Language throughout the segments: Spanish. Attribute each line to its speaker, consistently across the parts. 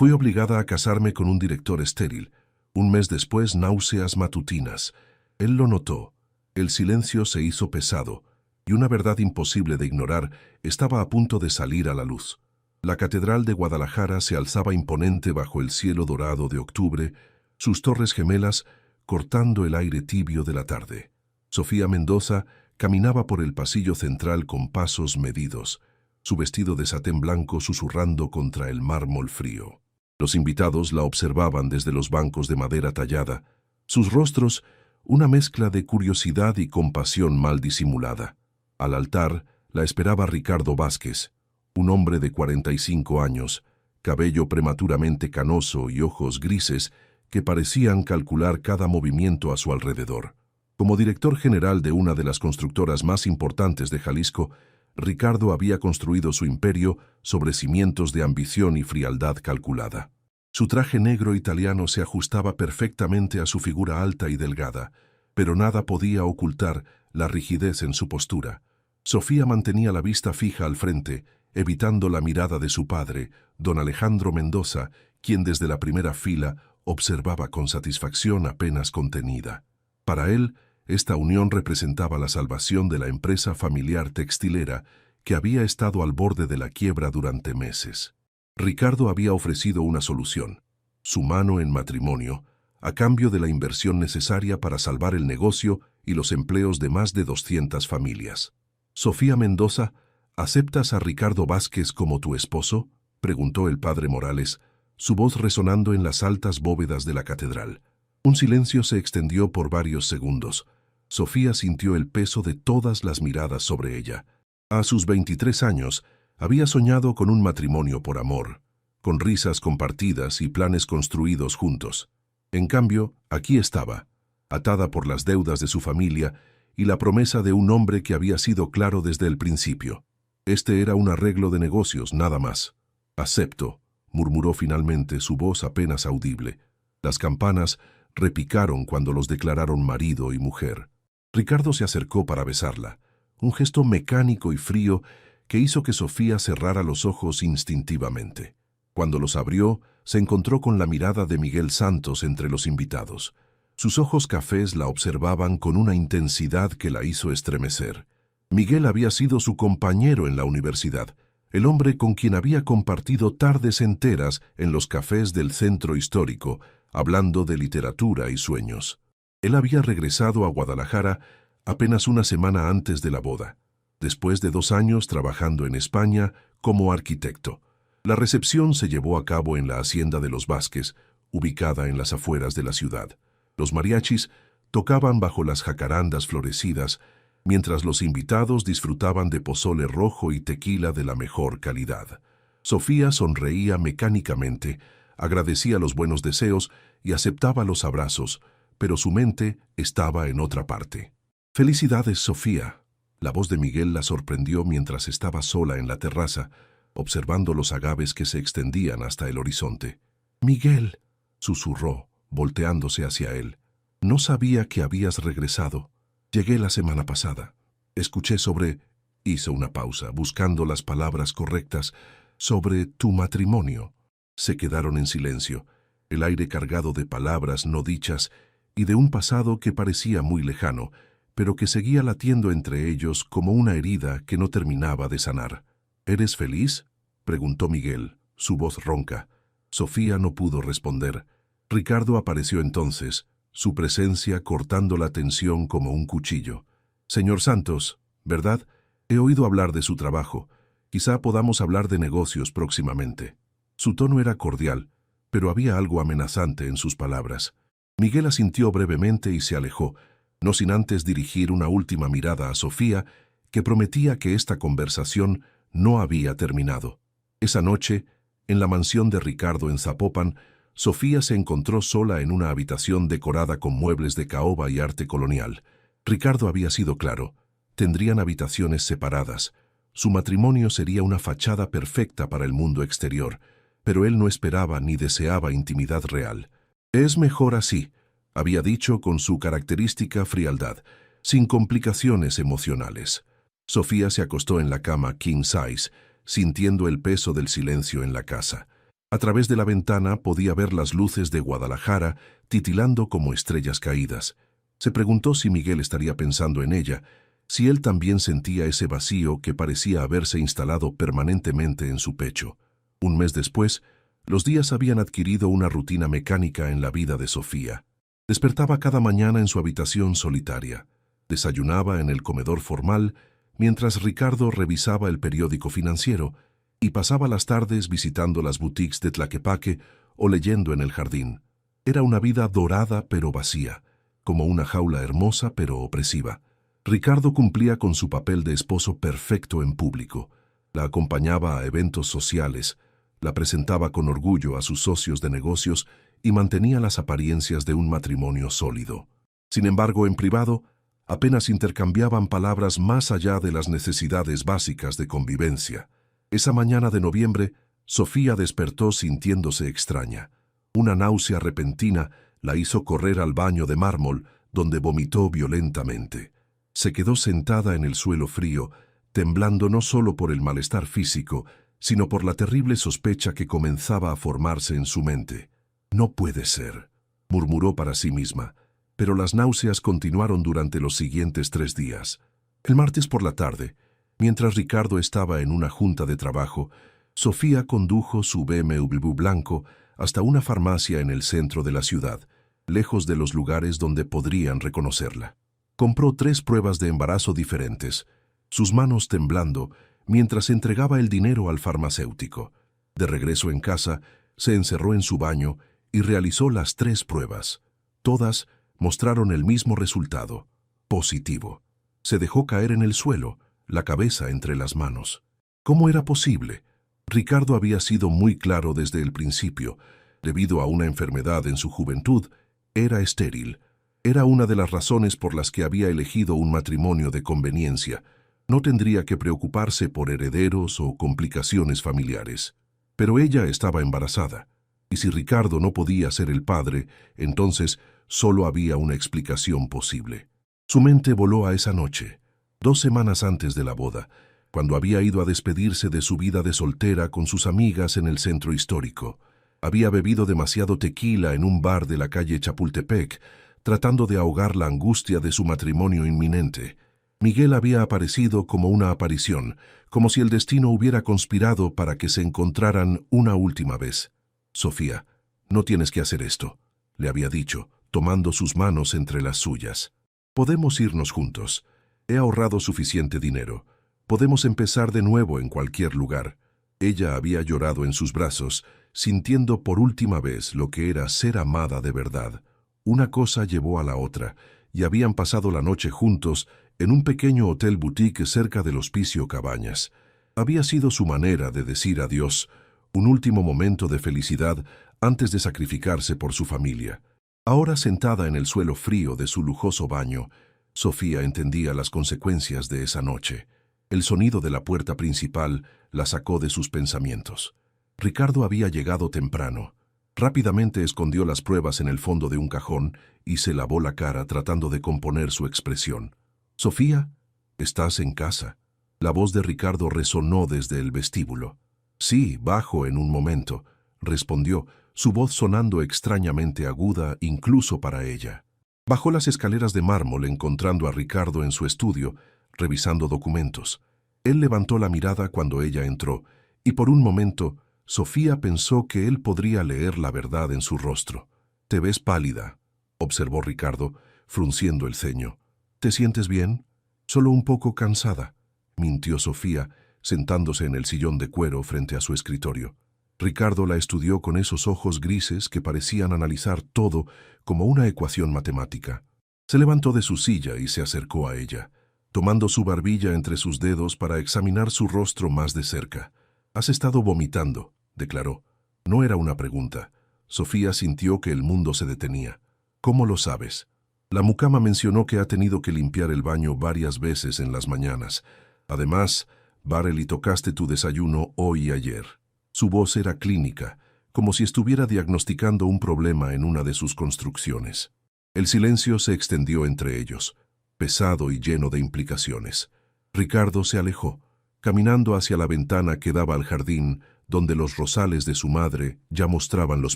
Speaker 1: Fui obligada a casarme con un director estéril. Un mes después, náuseas matutinas. Él lo notó. El silencio se hizo pesado, y una verdad imposible de ignorar estaba a punto de salir a la luz. La Catedral de Guadalajara se alzaba imponente bajo el cielo dorado de octubre, sus torres gemelas cortando el aire tibio de la tarde. Sofía Mendoza caminaba por el pasillo central con pasos medidos, su vestido de satén blanco susurrando contra el mármol frío. Los invitados la observaban desde los bancos de madera tallada, sus rostros una mezcla de curiosidad y compasión mal disimulada. Al altar la esperaba Ricardo Vázquez, un hombre de 45 años, cabello prematuramente canoso y ojos grises que parecían calcular cada movimiento a su alrededor. Como director general de una de las constructoras más importantes de Jalisco, Ricardo había construido su imperio sobre cimientos de ambición y frialdad calculada. Su traje negro italiano se ajustaba perfectamente a su figura alta y delgada, pero nada podía ocultar la rigidez en su postura. Sofía mantenía la vista fija al frente, evitando la mirada de su padre, don Alejandro Mendoza, quien desde la primera fila observaba con satisfacción apenas contenida. Para él, esta unión representaba la salvación de la empresa familiar textilera que había estado al borde de la quiebra durante meses. Ricardo había ofrecido una solución, su mano en matrimonio, a cambio de la inversión necesaria para salvar el negocio y los empleos de más de 200 familias. «Sofía Mendoza, ¿aceptas a Ricardo Vázquez como tu esposo?», preguntó el padre Morales, su voz resonando en las altas bóvedas de la catedral. Un silencio se extendió por varios segundos. Sofía sintió el peso de todas las miradas sobre ella. A sus 23 años, había soñado con un matrimonio por amor, con risas compartidas y planes construidos juntos. En cambio, aquí estaba, atada por las deudas de su familia y la promesa de un hombre que había sido claro desde el principio. Este era un arreglo de negocios, nada más. «Acepto», murmuró finalmente, su voz apenas audible. Las campanas repicaron cuando los declararon marido y mujer. Ricardo se acercó para besarla, un gesto mecánico y frío que hizo que Sofía cerrara los ojos instintivamente. Cuando los abrió, se encontró con la mirada de Miguel Santos entre los invitados. Sus ojos cafés la observaban con una intensidad que la hizo estremecer. Miguel había sido su compañero en la universidad, el hombre con quien había compartido tardes enteras en los cafés del centro histórico, hablando de literatura y sueños. Él había regresado a Guadalajara apenas una semana antes de la boda, después de 2 años trabajando en España como arquitecto. La recepción se llevó a cabo en la hacienda de los Vázquez, ubicada en las afueras de la ciudad. Los mariachis tocaban bajo las jacarandas florecidas, mientras los invitados disfrutaban de pozole rojo y tequila de la mejor calidad. Sofía sonreía mecánicamente, agradecía los buenos deseos y aceptaba los abrazos, pero su mente estaba en otra parte. «Felicidades, Sofía». La voz de Miguel la sorprendió mientras estaba sola en la terraza, observando los agaves que se extendían hasta el horizonte. «Miguel», susurró, volteándose hacia él, «no sabía que habías regresado. Llegué la semana pasada. Escuché sobre...» Hizo una pausa, buscando las palabras correctas. «Sobre tu matrimonio». Se quedaron en silencio, el aire cargado de palabras no dichas y de un pasado que parecía muy lejano, pero que seguía latiendo entre ellos como una herida que no terminaba de sanar. «¿Eres feliz?», preguntó Miguel, su voz ronca. Sofía no pudo responder. Ricardo apareció entonces, su presencia cortando la tensión como un cuchillo. «Señor Santos, ¿verdad? He oído hablar de su trabajo. Quizá podamos hablar de negocios próximamente». Su tono era cordial, pero había algo amenazante en sus palabras. Miguel asintió brevemente y se alejó, no sin antes dirigir una última mirada a Sofía, que prometía que esta conversación no había terminado. Esa noche, en la mansión de Ricardo en Zapopan, Sofía se encontró sola en una habitación decorada con muebles de caoba y arte colonial. Ricardo había sido claro, tendrían habitaciones separadas. Su matrimonio sería una fachada perfecta para el mundo exterior, pero él no esperaba ni deseaba intimidad real. «Es mejor así», había dicho con su característica frialdad, sin complicaciones emocionales. Sofía se acostó en la cama king size, sintiendo el peso del silencio en la casa. A través de la ventana podía ver las luces de Guadalajara titilando como estrellas caídas. Se preguntó si Miguel estaría pensando en ella, si él también sentía ese vacío que parecía haberse instalado permanentemente en su pecho. Un mes después, los días habían adquirido una rutina mecánica en la vida de Sofía. Despertaba cada mañana en su habitación solitaria. Desayunaba en el comedor formal, mientras Ricardo revisaba el periódico financiero, y pasaba las tardes visitando las boutiques de Tlaquepaque o leyendo en el jardín. Era una vida dorada pero vacía, como una jaula hermosa pero opresiva. Ricardo cumplía con su papel de esposo perfecto en público. La acompañaba a eventos sociales, la presentaba con orgullo a sus socios de negocios y mantenía las apariencias de un matrimonio sólido. Sin embargo, en privado, apenas intercambiaban palabras más allá de las necesidades básicas de convivencia. Esa mañana de noviembre, Sofía despertó sintiéndose extraña. Una náusea repentina la hizo correr al baño de mármol, donde vomitó violentamente. Se quedó sentada en el suelo frío, temblando no solo por el malestar físico, sino por la terrible sospecha que comenzaba a formarse en su mente. «No puede ser», murmuró para sí misma, pero las náuseas continuaron durante los siguientes 3 días. El martes por la tarde, mientras Ricardo estaba en una junta de trabajo, Sofía condujo su BMW blanco hasta una farmacia en el centro de la ciudad, lejos de los lugares donde podrían reconocerla. Compró 3 pruebas de embarazo diferentes, sus manos temblando, mientras entregaba el dinero al farmacéutico. De regreso en casa, se encerró en su baño y realizó las 3 pruebas. Todas mostraron el mismo resultado, positivo. Se dejó caer en el suelo, la cabeza entre las manos. ¿Cómo era posible? Ricardo había sido muy claro desde el principio. Debido a una enfermedad en su juventud, era estéril. Era una de las razones por las que había elegido un matrimonio de conveniencia. No tendría que preocuparse por herederos o complicaciones familiares. Pero ella estaba embarazada, y si Ricardo no podía ser el padre, entonces solo había una explicación posible. Su mente voló a esa noche, 2 semanas antes de la boda, cuando había ido a despedirse de su vida de soltera con sus amigas en el centro histórico. Había bebido demasiado tequila en un bar de la calle Chapultepec, tratando de ahogar la angustia de su matrimonio inminente. Miguel había aparecido como una aparición, como si el destino hubiera conspirado para que se encontraran una última vez. «Sofía, no tienes que hacer esto», le había dicho, tomando sus manos entre las suyas. «Podemos irnos juntos. He ahorrado suficiente dinero. Podemos empezar de nuevo en cualquier lugar». Ella había llorado en sus brazos, sintiendo por última vez lo que era ser amada de verdad. Una cosa llevó a la otra, y habían pasado la noche juntos en un pequeño hotel boutique cerca del Hospicio Cabañas. Había sido su manera de decir adiós, un último momento de felicidad antes de sacrificarse por su familia. Ahora sentada en el suelo frío de su lujoso baño, Sofía entendía las consecuencias de esa noche. El sonido de la puerta principal la sacó de sus pensamientos. Ricardo había llegado temprano. Rápidamente escondió las pruebas en el fondo de un cajón y se lavó la cara tratando de componer su expresión. «Sofía, ¿estás en casa?». La voz de Ricardo resonó desde el vestíbulo. «Sí, bajo en un momento», respondió, su voz sonando extrañamente aguda incluso para ella. Bajó las escaleras de mármol encontrando a Ricardo en su estudio, revisando documentos. Él levantó la mirada cuando ella entró, y por un momento Sofía pensó que él podría leer la verdad en su rostro. «Te ves pálida», observó Ricardo, frunciendo el ceño. «¿Te sientes bien?». «Solo un poco cansada», mintió Sofía, sentándose en el sillón de cuero frente a su escritorio. Ricardo la estudió con esos ojos grises que parecían analizar todo como una ecuación matemática. Se levantó de su silla y se acercó a ella, tomando su barbilla entre sus dedos para examinar su rostro más de cerca. «Has estado vomitando», declaró. No era una pregunta. Sofía sintió que el mundo se detenía. «¿Cómo lo sabes?». La mucama mencionó que ha tenido que limpiar el baño varias veces en las mañanas. Además, Barely tocaste tu desayuno hoy y ayer. Su voz era clínica, como si estuviera diagnosticando un problema en una de sus construcciones. El silencio se extendió entre ellos, pesado y lleno de implicaciones. Ricardo se alejó, caminando hacia la ventana que daba al jardín, donde los rosales de su madre ya mostraban los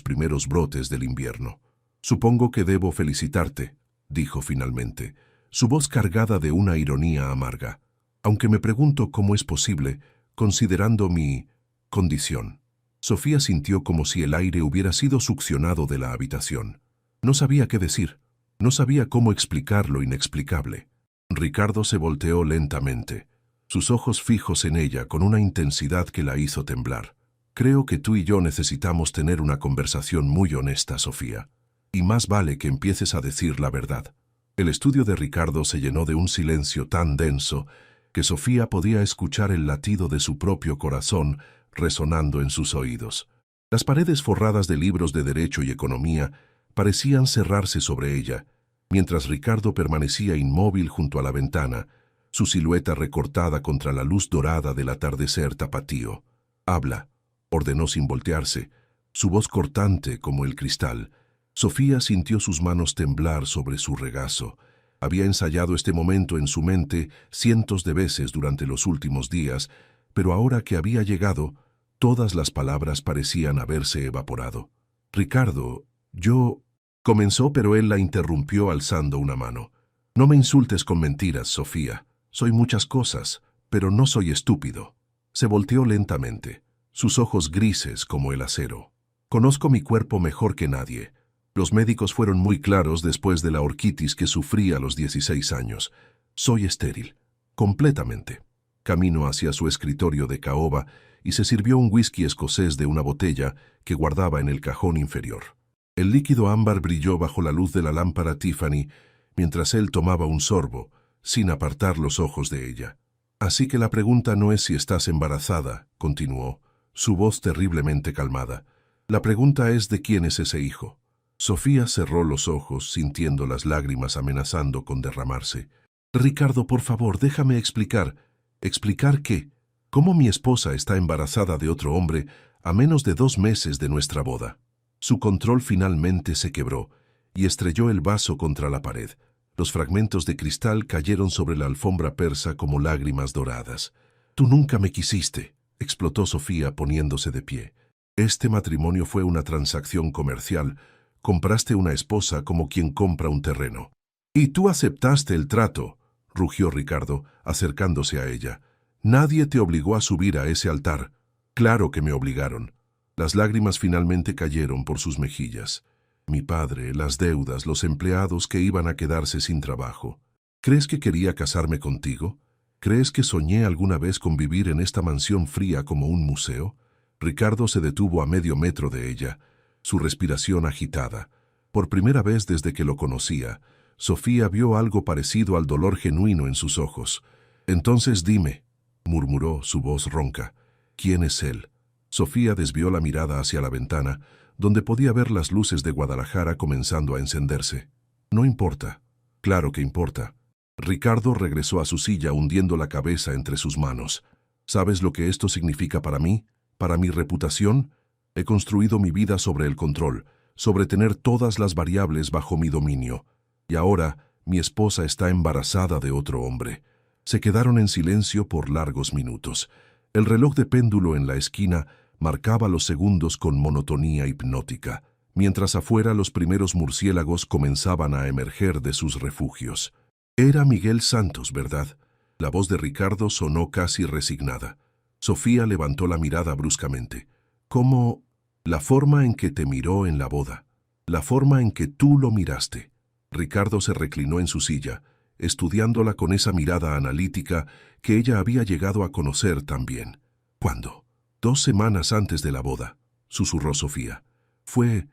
Speaker 1: primeros brotes del invierno. «Supongo que debo felicitarte», dijo finalmente, su voz cargada de una ironía amarga, «aunque me pregunto cómo es posible, considerando mi condición». Sofía sintió como si el aire hubiera sido succionado de la habitación. No sabía qué decir, no sabía cómo explicar lo inexplicable. Ricardo se volteó lentamente, sus ojos fijos en ella con una intensidad que la hizo temblar. «Creo que tú y yo necesitamos tener una conversación muy honesta, Sofía. Y más vale que empieces a decir la verdad». El estudio de Ricardo se llenó de un silencio tan denso que Sofía podía escuchar el latido de su propio corazón resonando en sus oídos. Las paredes forradas de libros de derecho y economía parecían cerrarse sobre ella, mientras Ricardo permanecía inmóvil junto a la ventana, su silueta recortada contra la luz dorada del atardecer tapatío. «Habla», ordenó sin voltearse, su voz cortante como el cristal. Sofía sintió sus manos temblar sobre su regazo. Había ensayado este momento en su mente cientos de veces durante los últimos días, pero ahora que había llegado, todas las palabras parecían haberse evaporado. «Ricardo, yo...» comenzó, pero él la interrumpió alzando una mano. «No me insultes con mentiras, Sofía. Soy muchas cosas, pero no soy estúpido». Se volteó lentamente, sus ojos grises como el acero. «Conozco mi cuerpo mejor que nadie. Los médicos fueron muy claros después de la orquitis que sufrí a los 16 años. Soy estéril, completamente». Caminó hacia su escritorio de caoba y se sirvió un whisky escocés de una botella que guardaba en el cajón inferior. El líquido ámbar brilló bajo la luz de la lámpara Tiffany mientras él tomaba un sorbo, sin apartar los ojos de ella. «Así que la pregunta no es si estás embarazada», continuó, su voz terriblemente calmada. «La pregunta es de quién es ese hijo». Sofía cerró los ojos, sintiendo las lágrimas amenazando con derramarse. «Ricardo, por favor, déjame explicar». «¿Explicar qué? ¿Cómo mi esposa está embarazada de otro hombre a menos de 2 meses de nuestra boda?» Su control finalmente se quebró y estrelló el vaso contra la pared. Los fragmentos de cristal cayeron sobre la alfombra persa como lágrimas doradas. «Tú nunca me quisiste», explotó Sofía poniéndose de pie. «Este matrimonio fue una transacción comercial. Compraste una esposa como quien compra un terreno». «Y tú aceptaste el trato», rugió Ricardo, acercándose a ella. «Nadie te obligó a subir a ese altar». «Claro que me obligaron». Las lágrimas finalmente cayeron por sus mejillas. «Mi padre, las deudas, los empleados que iban a quedarse sin trabajo. ¿Crees que quería casarme contigo? ¿Crees que soñé alguna vez con vivir en esta mansión fría como un museo?» Ricardo se detuvo a medio metro de ella, su respiración agitada. Por primera vez desde que lo conocía, Sofía vio algo parecido al dolor genuino en sus ojos. «Entonces dime», murmuró su voz ronca, «¿quién es él?» Sofía desvió la mirada hacia la ventana, donde podía ver las luces de Guadalajara comenzando a encenderse. «No importa». «Claro que importa». Ricardo regresó a su silla hundiendo la cabeza entre sus manos. «¿Sabes lo que esto significa para mí? ¿Para mi reputación? He construido mi vida sobre el control, sobre tener todas las variables bajo mi dominio. Y ahora mi esposa está embarazada de otro hombre». Se quedaron en silencio por largos minutos. El reloj de péndulo en la esquina marcaba los segundos con monotonía hipnótica, mientras afuera los primeros murciélagos comenzaban a emerger de sus refugios. Era Miguel Santos, ¿verdad? La voz de Ricardo sonó casi resignada. Sofía levantó la mirada bruscamente. «¿Cómo? La forma en que te miró en la boda. La forma en que tú lo miraste». Ricardo se reclinó en su silla, estudiándola con esa mirada analítica que ella había llegado a conocer también. «¿Cuándo?» «2 semanas antes de la boda», susurró Sofía. Fue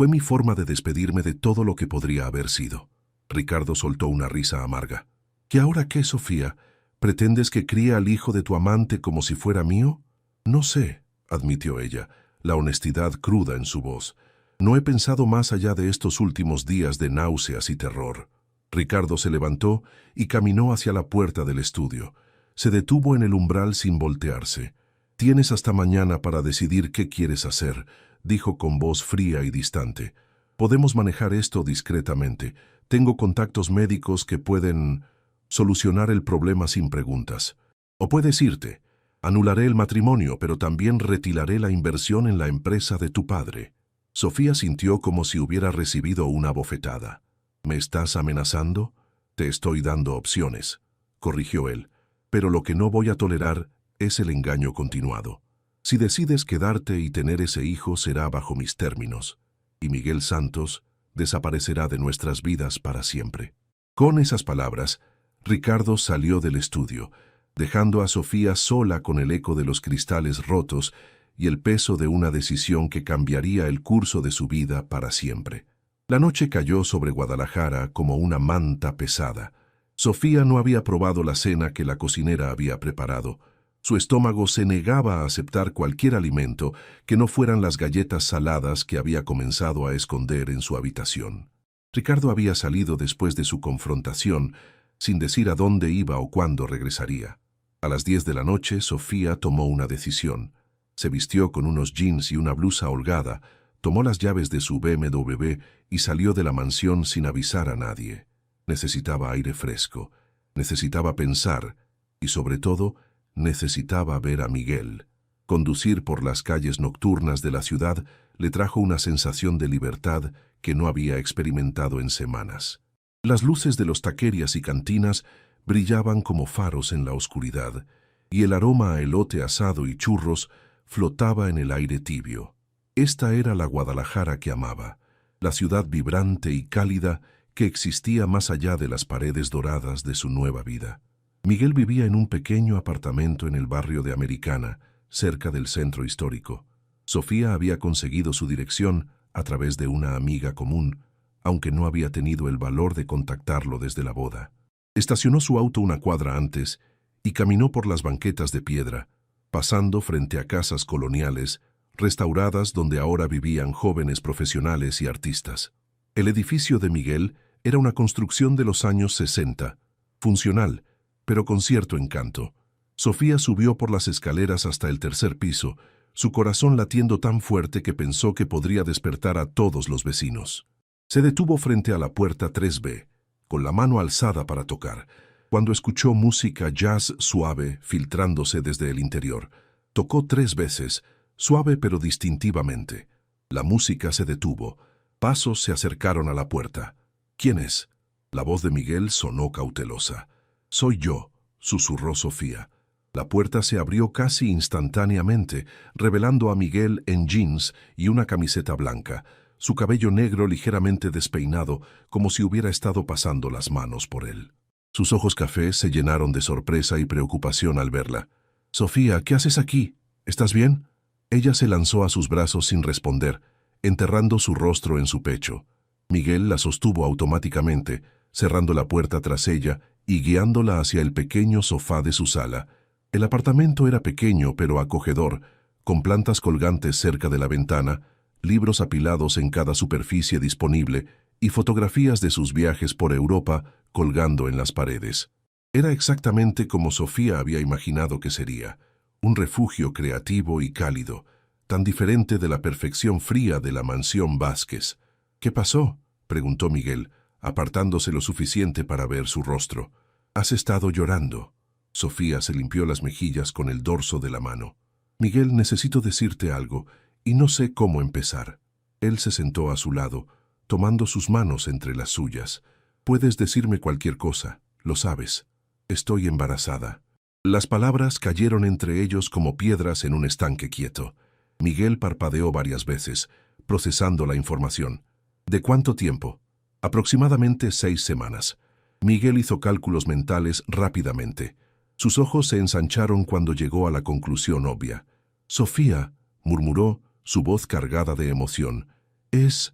Speaker 1: mi forma de despedirme de todo lo que podría haber sido». Ricardo soltó una risa amarga. «¿Y ahora qué, Sofía? ¿Pretendes que críe al hijo de tu amante como si fuera mío?» «No sé», admitió ella, la honestidad cruda en su voz. «No he pensado más allá de estos últimos días de náuseas y terror». Ricardo se levantó y caminó hacia la puerta del estudio. Se detuvo en el umbral sin voltearse. «Tienes hasta mañana para decidir qué quieres hacer», dijo con voz fría y distante. «Podemos manejar esto discretamente. Tengo contactos médicos que pueden solucionar el problema sin preguntas. O puedes irte. Anularé el matrimonio, pero también retiraré la inversión en la empresa de tu padre. Sofía sintió como si hubiera recibido una bofetada. ¿Me estás amenazando? Te estoy dando opciones, corrigió él. Pero lo que no voy a tolerar es el engaño continuado. Si decides quedarte y tener ese hijo, será bajo mis términos. Y Miguel Santos desaparecerá de nuestras vidas para siempre. Con esas palabras, Ricardo salió del estudio, dejando a Sofía sola con el eco de los cristales rotos y el peso de una decisión que cambiaría el curso de su vida para siempre. La noche cayó sobre Guadalajara como una manta pesada. Sofía no había probado la cena que la cocinera había preparado. Su estómago se negaba a aceptar cualquier alimento que no fueran las galletas saladas que había comenzado a esconder en su habitación. Ricardo había salido después de su confrontación, sin decir a dónde iba o cuándo regresaría. A las 10 de la noche, Sofía tomó una decisión. Se vistió con unos jeans y una blusa holgada, tomó las llaves de su BMW y salió de la mansión sin avisar a nadie. Necesitaba aire fresco, necesitaba pensar y, sobre todo, necesitaba ver a Miguel. Conducir por las calles nocturnas de la ciudad le trajo una sensación de libertad que no había experimentado en semanas. Las luces de los taquerias y cantinas brillaban como faros en la oscuridad, y el aroma a elote asado y churros flotaba en el aire tibio. Esta era la Guadalajara que amaba, la ciudad vibrante y cálida que existía más allá de las paredes doradas de su nueva vida. Miguel vivía en un pequeño apartamento en el barrio de Americana, cerca del centro histórico. Sofía había conseguido su dirección a través de una amiga común, aunque no había tenido el valor de contactarlo desde la boda. Estacionó su auto una cuadra antes y caminó por las banquetas de piedra, pasando frente a casas coloniales, restauradas donde ahora vivían jóvenes profesionales y artistas. El edificio de Miguel era una construcción de los años 60, funcional, pero con cierto encanto. Sofía subió por las escaleras hasta el tercer piso, su corazón latiendo tan fuerte que pensó que podría despertar a todos los vecinos. Se detuvo frente a la puerta 3B, con la mano alzada para tocar, cuando escuchó música jazz suave filtrándose desde el interior. Tocó 3 veces, suave pero distintivamente. La música se detuvo. Pasos se acercaron a la puerta. ¿Quién es? La voz de Miguel sonó cautelosa. «Soy yo», susurró Sofía. La puerta se abrió casi instantáneamente, revelando a Miguel en jeans y una camiseta blanca, su cabello negro ligeramente despeinado, como si hubiera estado pasando las manos por él. Sus ojos cafés se llenaron de sorpresa y preocupación al verla. «Sofía, ¿qué haces aquí? ¿Estás bien?» Ella se lanzó a sus brazos sin responder, enterrando su rostro en su pecho. Miguel la sostuvo automáticamente, cerrando la puerta tras ella y guiándola hacia el pequeño sofá de su sala. El apartamento era pequeño pero acogedor, con plantas colgantes cerca de la ventana, libros apilados en cada superficie disponible y fotografías de sus viajes por Europa colgando en las paredes. Era exactamente como Sofía había imaginado que sería, un refugio creativo y cálido, tan diferente de la perfección fría de la mansión Vázquez. «¿Qué pasó?», preguntó Miguel, apartándose lo suficiente para ver su rostro. «¿Has estado llorando?». Sofía se limpió las mejillas con el dorso de la mano. «Miguel, necesito decirte algo, y no sé cómo empezar». Él se sentó a su lado, tomando sus manos entre las suyas. «Puedes decirme cualquier cosa, lo sabes. Estoy embarazada». Las palabras cayeron entre ellos como piedras en un estanque quieto. Miguel parpadeó varias veces, procesando la información. «¿De cuánto tiempo?» «Aproximadamente 6 semanas». Miguel hizo cálculos mentales rápidamente. Sus ojos se ensancharon cuando llegó a la conclusión obvia. «Sofía», murmuró, su voz cargada de emoción. Es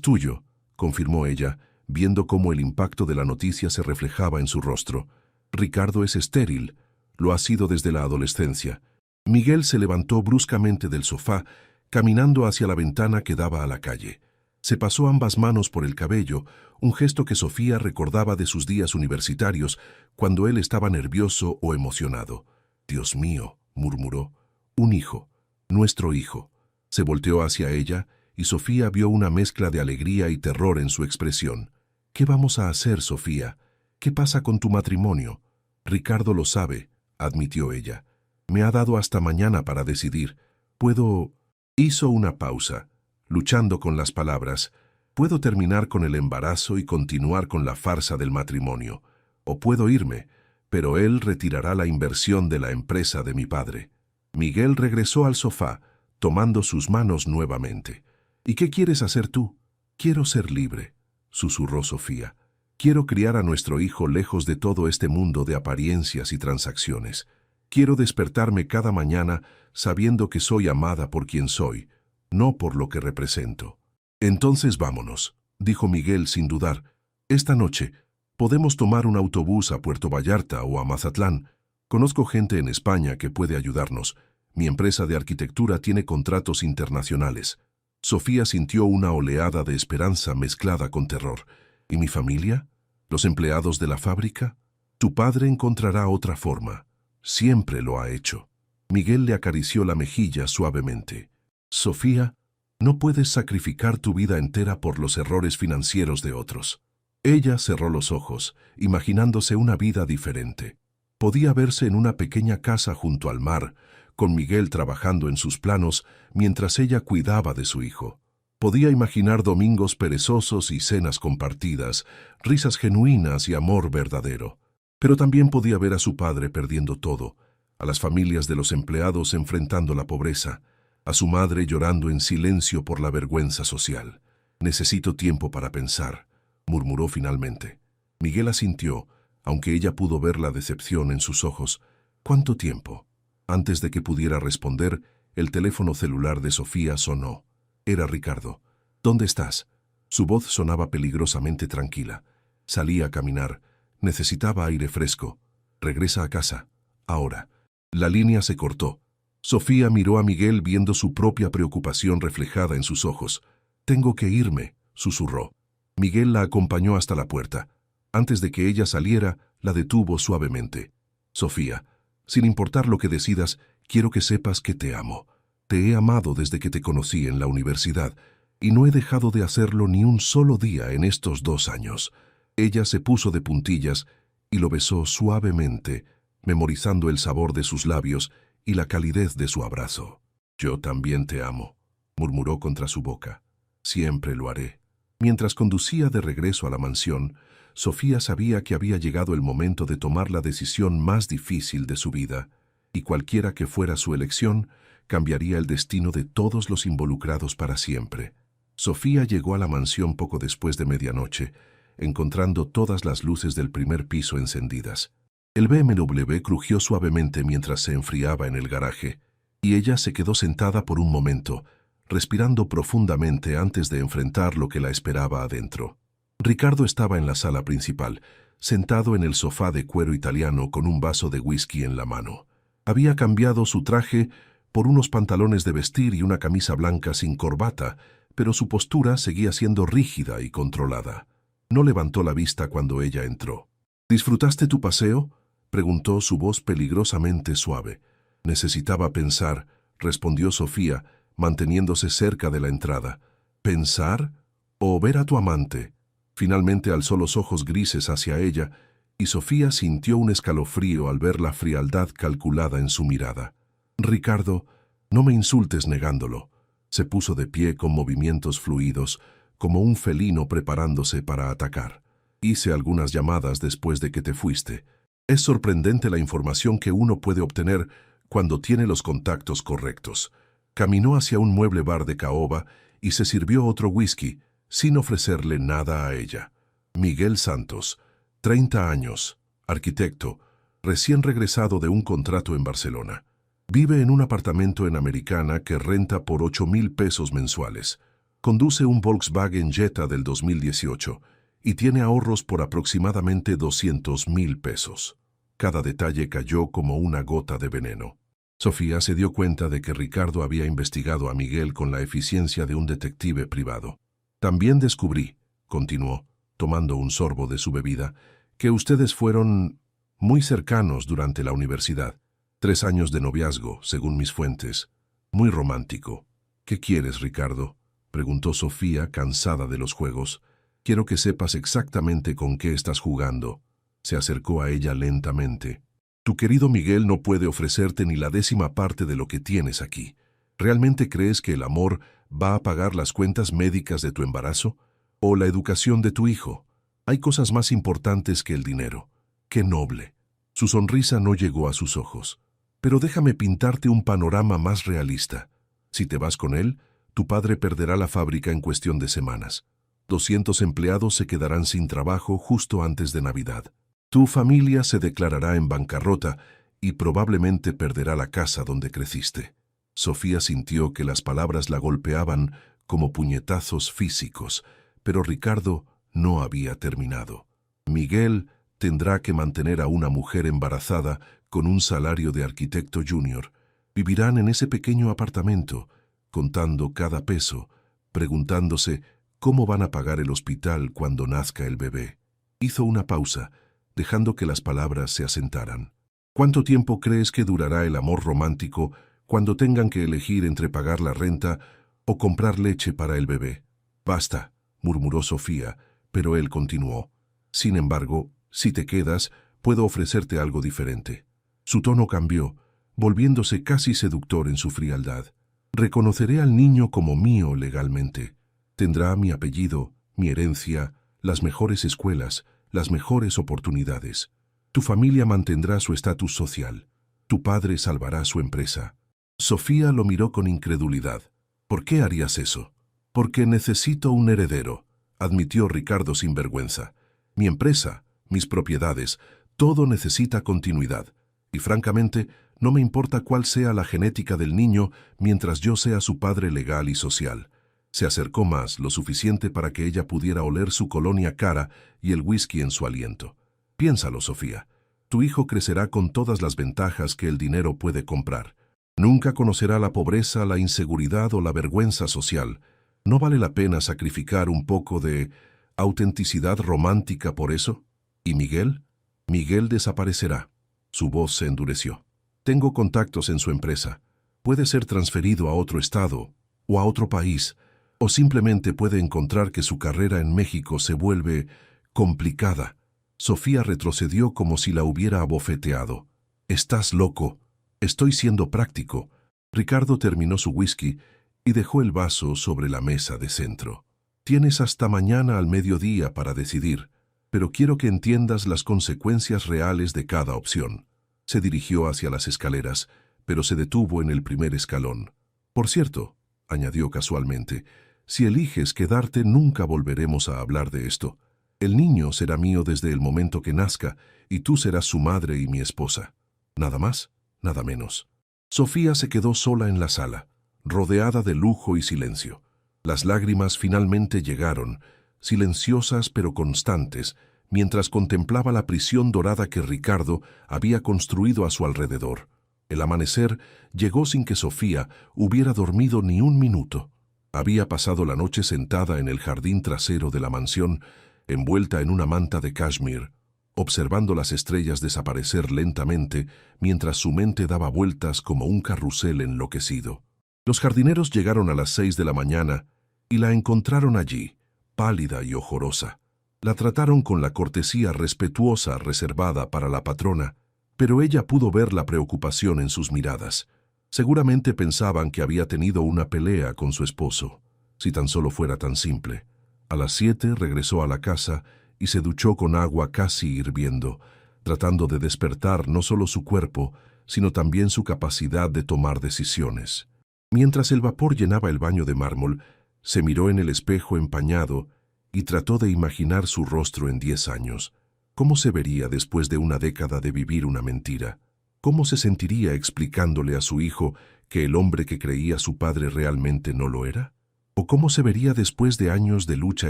Speaker 1: tuyo», confirmó ella, viendo cómo el impacto de la noticia se reflejaba en su rostro. «Ricardo es estéril. Lo ha sido desde la adolescencia». Miguel se levantó bruscamente del sofá, caminando hacia la ventana que daba a la calle. Se pasó ambas manos por el cabello, un gesto que Sofía recordaba de sus días universitarios, cuando él estaba nervioso o emocionado. «Dios mío», murmuró, «un hijo, nuestro hijo». Se volteó hacia ella, y Sofía vio una mezcla de alegría y terror en su expresión. «¿Qué vamos a hacer, Sofía? ¿Qué pasa con tu matrimonio?» «Ricardo lo sabe», admitió ella. Me ha dado hasta mañana para decidir. Puedo... Hizo una pausa, luchando con las palabras. Puedo terminar con el embarazo y continuar con la farsa del matrimonio. O puedo irme, pero él retirará la inversión de la empresa de mi padre. Miguel regresó al sofá, tomando sus manos nuevamente. ¿Y qué quieres hacer tú? Quiero ser libre, susurró Sofía. Quiero criar a nuestro hijo lejos de todo este mundo de apariencias y transacciones. Quiero despertarme cada mañana sabiendo que soy amada por quien soy, no por lo que represento. Entonces vámonos, dijo Miguel sin dudar. Esta noche podemos tomar un autobús a Puerto Vallarta o a Mazatlán. Conozco gente en España que puede ayudarnos. Mi empresa de arquitectura tiene contratos internacionales. Sofía sintió una oleada de esperanza mezclada con terror. ¿Y mi familia? ¿Los empleados de la fábrica? Tu padre encontrará otra forma. Siempre lo ha hecho. Miguel le acarició la mejilla suavemente. Sofía, no puedes sacrificar tu vida entera por los errores financieros de otros. Ella cerró los ojos, imaginándose una vida diferente. Podía verse en una pequeña casa junto al mar, con Miguel trabajando en sus planos mientras ella cuidaba de su hijo. Podía imaginar domingos perezosos y cenas compartidas, risas genuinas y amor verdadero. Pero también podía ver a su padre perdiendo todo, a las familias de los empleados enfrentando la pobreza, a su madre llorando en silencio por la vergüenza social. Necesito tiempo para pensar, murmuró finalmente. Miguel asintió, aunque ella pudo ver la decepción en sus ojos. ¿Cuánto tiempo? Antes de que pudiera responder, el teléfono celular de Sofía sonó. Era Ricardo. ¿Dónde estás? Su voz sonaba peligrosamente tranquila. Salí a caminar. Necesitaba aire fresco. Regresa a casa. Ahora. La línea se cortó. Sofía miró a Miguel viendo su propia preocupación reflejada en sus ojos. Tengo que irme, susurró. Miguel la acompañó hasta la puerta. Antes de que ella saliera, la detuvo suavemente. Sofía, sin importar lo que decidas, quiero que sepas que te amo. Te he amado desde que te conocí en la universidad, y no he dejado de hacerlo ni un solo día en estos 2 años. Ella se puso de puntillas y lo besó suavemente, memorizando el sabor de sus labios y la calidez de su abrazo. Yo también te amo, murmuró contra su boca. Siempre lo haré. Mientras conducía de regreso a la mansión, Sofía sabía que había llegado el momento de tomar la decisión más difícil de su vida, y cualquiera que fuera su elección, cambiaría el destino de todos los involucrados para siempre. Sofía llegó a la mansión poco después de medianoche, encontrando todas las luces del primer piso encendidas. El BMW crujió suavemente mientras se enfriaba en el garaje, y ella se quedó sentada por un momento, respirando profundamente antes de enfrentar lo que la esperaba adentro. Ricardo estaba en la sala principal, sentado en el sofá de cuero italiano con un vaso de whisky en la mano. Había cambiado su traje por unos pantalones de vestir y una camisa blanca sin corbata, pero su postura seguía siendo rígida y controlada. No levantó la vista cuando ella entró. ¿Disfrutaste tu paseo?, preguntó su voz peligrosamente suave. Necesitaba pensar, respondió Sofía, manteniéndose cerca de la entrada. ¿Pensar o ver a tu amante? Finalmente alzó los ojos grises hacia ella, y Sofía sintió un escalofrío al ver la frialdad calculada en su mirada. Ricardo, no me insultes negándolo. Se puso de pie con movimientos fluidos, como un felino preparándose para atacar. Hice algunas llamadas después de que te fuiste. Es sorprendente la información que uno puede obtener cuando tiene los contactos correctos. Caminó hacia un mueble bar de caoba y se sirvió otro whisky, sin ofrecerle nada a ella. Miguel Santos, 30 años, arquitecto, recién regresado de un contrato en Barcelona. Vive en un apartamento en Americana que renta por 8,000 pesos mensuales. Conduce un Volkswagen Jetta del 2018 y tiene ahorros por aproximadamente 200,000 pesos. Cada detalle cayó como una gota de veneno. Sofía se dio cuenta de que Ricardo había investigado a Miguel con la eficiencia de un detective privado. También descubrí, continuó, tomando un sorbo de su bebida, que ustedes fueron muy cercanos durante la universidad. 3 años de noviazgo, según mis fuentes. Muy romántico. ¿Qué quieres, Ricardo?, preguntó Sofía, cansada de los juegos. Quiero que sepas exactamente con qué estás jugando. Se acercó a ella lentamente. Tu querido Miguel no puede ofrecerte ni la 10ª parte de lo que tienes aquí. ¿Realmente crees que el amor va a pagar las cuentas médicas de tu embarazo? ¿O la educación de tu hijo? Hay cosas más importantes que el dinero. ¡Qué noble! Su sonrisa no llegó a sus ojos. Pero déjame pintarte un panorama más realista. Si te vas con él, tu padre perderá la fábrica en cuestión de semanas. 200 empleados se quedarán sin trabajo justo antes de Navidad. Tu familia se declarará en bancarrota y probablemente perderá la casa donde creciste. Sofía sintió que las palabras la golpeaban como puñetazos físicos, pero Ricardo no había terminado. Miguel tendrá que mantener a una mujer embarazada con un salario de arquitecto junior. Vivirán en ese pequeño apartamento, contando cada peso, preguntándose cómo van a pagar el hospital cuando nazca el bebé. Hizo una pausa, dejando que las palabras se asentaran. ¿Cuánto tiempo crees que durará el amor romántico cuando tengan que elegir entre pagar la renta o comprar leche para el bebé? Basta, murmuró Sofía, pero él continuó. Sin embargo, si te quedas, puedo ofrecerte algo diferente. Su tono cambió, volviéndose casi seductor en su frialdad. Reconoceré al niño como mío legalmente. Tendrá mi apellido, mi herencia, las mejores escuelas, las mejores oportunidades. Tu familia mantendrá su estatus social. Tu padre salvará su empresa. Sofía lo miró con incredulidad. ¿Por qué harías eso? Porque necesito un heredero, admitió Ricardo sin vergüenza. Mi empresa, mis propiedades, todo necesita continuidad. Y francamente, no me importa cuál sea la genética del niño mientras yo sea su padre legal y social. Se acercó más, lo suficiente para que ella pudiera oler su colonia cara y el whisky en su aliento. Piénsalo, Sofía. Tu hijo crecerá con todas las ventajas que el dinero puede comprar. Nunca conocerá la pobreza, la inseguridad o la vergüenza social. ¿No vale la pena sacrificar un poco de autenticidad romántica por eso? ¿Y Miguel? Miguel desaparecerá. Su voz se endureció. Tengo contactos en su empresa. Puede ser transferido a otro estado o a otro país, o simplemente puede encontrar que su carrera en México se vuelve complicada. Sofía retrocedió como si la hubiera abofeteado. «Estás loco. Estoy siendo práctico». Ricardo terminó su whisky y dejó el vaso sobre la mesa de centro. «Tienes hasta mañana al mediodía para decidir, pero quiero que entiendas las consecuencias reales de cada opción». Se dirigió hacia las escaleras, pero se detuvo en el primer escalón. «Por cierto», añadió casualmente, «si eliges quedarte, nunca volveremos a hablar de esto. El niño será mío desde el momento que nazca, y tú serás su madre y mi esposa. Nada más, nada menos». Sofía se quedó sola en la sala, rodeada de lujo y silencio. Las lágrimas finalmente llegaron, silenciosas pero constantes, mientras contemplaba la prisión dorada que Ricardo había construido a su alrededor. El amanecer llegó sin que Sofía hubiera dormido ni un minuto. Había pasado la noche sentada en el jardín trasero de la mansión, envuelta en una manta de cashmere, observando las estrellas desaparecer lentamente mientras su mente daba vueltas como un carrusel enloquecido. Los jardineros llegaron a las 6 de la mañana y la encontraron allí, pálida y ojorosa. La trataron con la cortesía respetuosa reservada para la patrona, pero ella pudo ver la preocupación en sus miradas. Seguramente pensaban que había tenido una pelea con su esposo, si tan solo fuera tan simple. A las 7 regresó a la casa y se duchó con agua casi hirviendo, tratando de despertar no solo su cuerpo, sino también su capacidad de tomar decisiones. Mientras el vapor llenaba el baño de mármol, se miró en el espejo empañado y trató de imaginar su rostro en 10 años. ¿Cómo se vería después de una década de vivir una mentira? ¿Cómo se sentiría explicándole a su hijo que el hombre que creía su padre realmente no lo era? ¿O cómo se vería después de años de lucha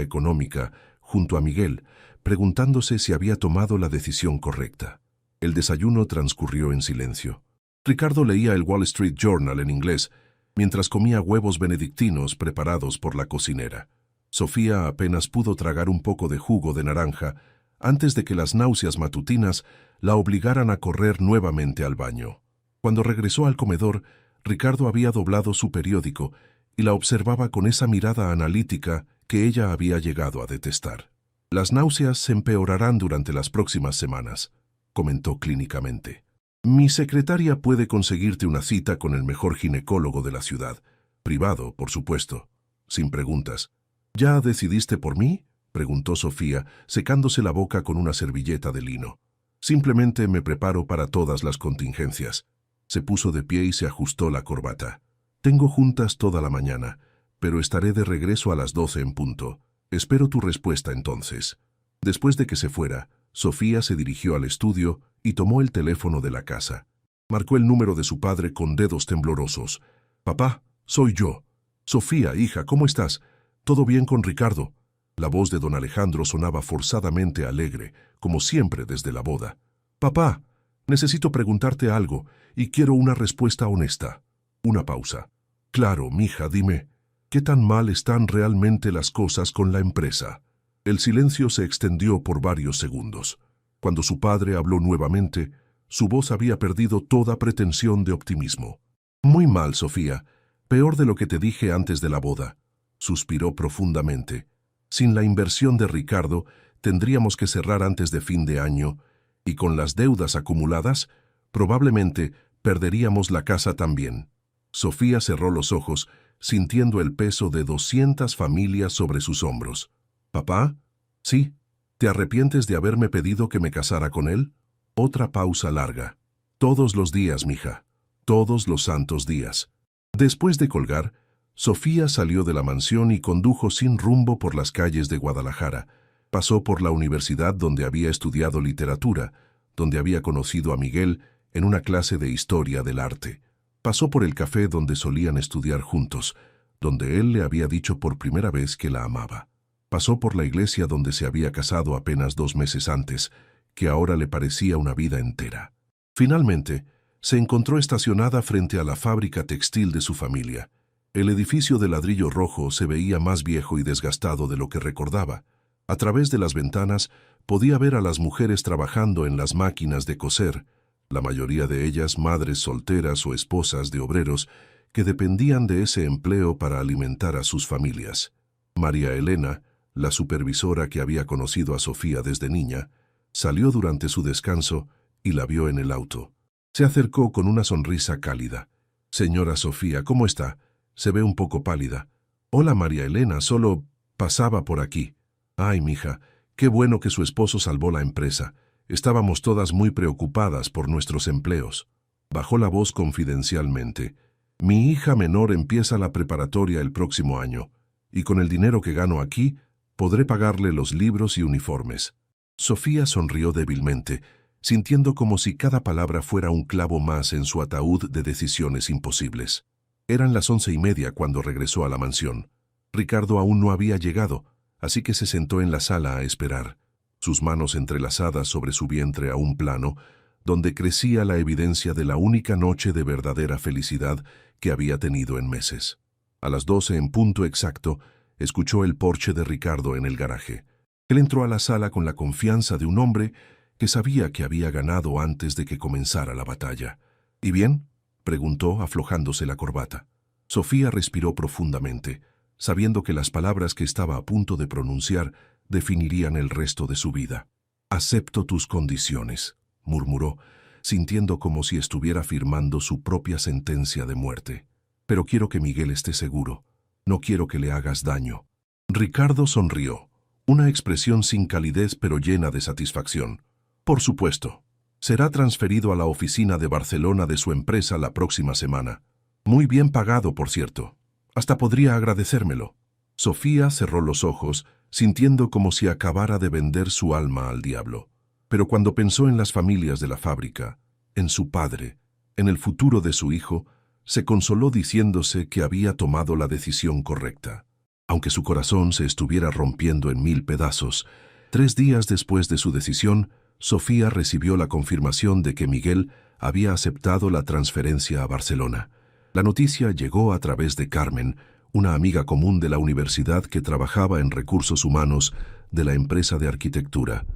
Speaker 1: económica junto a Miguel, preguntándose si había tomado la decisión correcta? El desayuno transcurrió en silencio. Ricardo leía el Wall Street Journal en inglés, mientras comía huevos benedictinos preparados por la cocinera. Sofía apenas pudo tragar un poco de jugo de naranja antes de que las náuseas matutinas la obligaran a correr nuevamente al baño. Cuando regresó al comedor, Ricardo había doblado su periódico y la observaba con esa mirada analítica que ella había llegado a detestar. «Las náuseas se empeorarán durante las próximas semanas», comentó clínicamente. Mi secretaria puede conseguirte una cita con el mejor ginecólogo de la ciudad. Privado, por supuesto. Sin preguntas. ¿Ya decidiste por mí?, preguntó Sofía, secándose la boca con una servilleta de lino. Simplemente me preparo para todas las contingencias. Se puso de pie y se ajustó la corbata. Tengo juntas toda la mañana, pero estaré de regreso a las 12 en punto. Espero tu respuesta entonces. Después de que se fuera, Sofía se dirigió al estudio y tomó el teléfono de la casa. Marcó el número de su padre con dedos temblorosos. «Papá, soy yo». «Sofía, hija, ¿cómo estás? ¿Todo bien con Ricardo?». La voz de don Alejandro sonaba forzadamente alegre, como siempre desde la boda. «Papá, necesito preguntarte algo y quiero una respuesta honesta». Una pausa. «Claro, mija, dime, ¿qué tan mal están realmente las cosas con la empresa?». El silencio se extendió por varios segundos. Cuando su padre habló nuevamente, su voz había perdido toda pretensión de optimismo. «Muy mal, Sofía. Peor de lo que te dije antes de la boda». Suspiró profundamente. «Sin la inversión de Ricardo, tendríamos que cerrar antes de fin de año, y con las deudas acumuladas, probablemente perderíamos la casa también». Sofía cerró los ojos, sintiendo el peso de 200 familias sobre sus hombros. «¿Papá? Sí. ¿Te arrepientes de haberme pedido que me casara con él?». Otra pausa larga. «Todos los días, mija. Todos los santos días». Después de colgar, Sofía salió de la mansión y condujo sin rumbo por las calles de Guadalajara. Pasó por la universidad donde había estudiado literatura, donde había conocido a Miguel en una clase de historia del arte. Pasó por el café donde solían estudiar juntos, donde él le había dicho por primera vez que la amaba. Pasó por la iglesia donde se había casado apenas 2 meses antes, que ahora le parecía una vida entera. Finalmente, se encontró estacionada frente a la fábrica textil de su familia. El edificio de ladrillo rojo se veía más viejo y desgastado de lo que recordaba. A través de las ventanas podía ver a las mujeres trabajando en las máquinas de coser, la mayoría de ellas madres solteras o esposas de obreros que dependían de ese empleo para alimentar a sus familias. María Elena, la supervisora que había conocido a Sofía desde niña, salió durante su descanso y la vio en el auto. Se acercó con una sonrisa cálida. «Señora Sofía, ¿cómo está? Se ve un poco pálida». «Hola, María Elena, solo pasaba por aquí». «Ay, mija, qué bueno que su esposo salvó la empresa. Estábamos todas muy preocupadas por nuestros empleos». Bajó la voz confidencialmente. «Mi hija menor empieza la preparatoria el próximo año, y con el dinero que gano aquí, podré pagarle los libros y uniformes». Sofía sonrió débilmente, sintiendo como si cada palabra fuera un clavo más en su ataúd de decisiones imposibles. Eran las 11:30 cuando regresó a la mansión. Ricardo aún no había llegado, así que se sentó en la sala a esperar, sus manos entrelazadas sobre su vientre a un plano, donde crecía la evidencia de la única noche de verdadera felicidad que había tenido en meses. A las 12 en punto exacto, escuchó el Porsche de Ricardo en el garaje. Él entró a la sala con la confianza de un hombre que sabía que había ganado antes de que comenzara la batalla. «¿Y bien?», preguntó, aflojándose la corbata. Sofía respiró profundamente, sabiendo que las palabras que estaba a punto de pronunciar definirían el resto de su vida. «Acepto tus condiciones», murmuró, sintiendo como si estuviera firmando su propia sentencia de muerte. «Pero quiero que Miguel esté seguro. No quiero que le hagas daño». Ricardo sonrió, una expresión sin calidez pero llena de satisfacción. «Por supuesto. Será transferido a la oficina de Barcelona de su empresa la próxima semana. Muy bien pagado, por cierto. Hasta podría agradecérmelo». Sofía cerró los ojos, sintiendo como si acabara de vender su alma al diablo. Pero cuando pensó en las familias de la fábrica, en su padre, en el futuro de su hijo, se consoló diciéndose que había tomado la decisión correcta. Aunque su corazón se estuviera rompiendo en 1000 pedazos, 3 días después de su decisión, Sofía recibió la confirmación de que Miguel había aceptado la transferencia a Barcelona. La noticia llegó a través de Carmen, una amiga común de la universidad que trabajaba en recursos humanos de la empresa de arquitectura.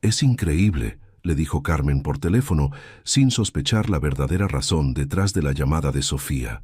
Speaker 1: «Es increíble», le dijo Carmen por teléfono, sin sospechar la verdadera razón detrás de la llamada de Sofía.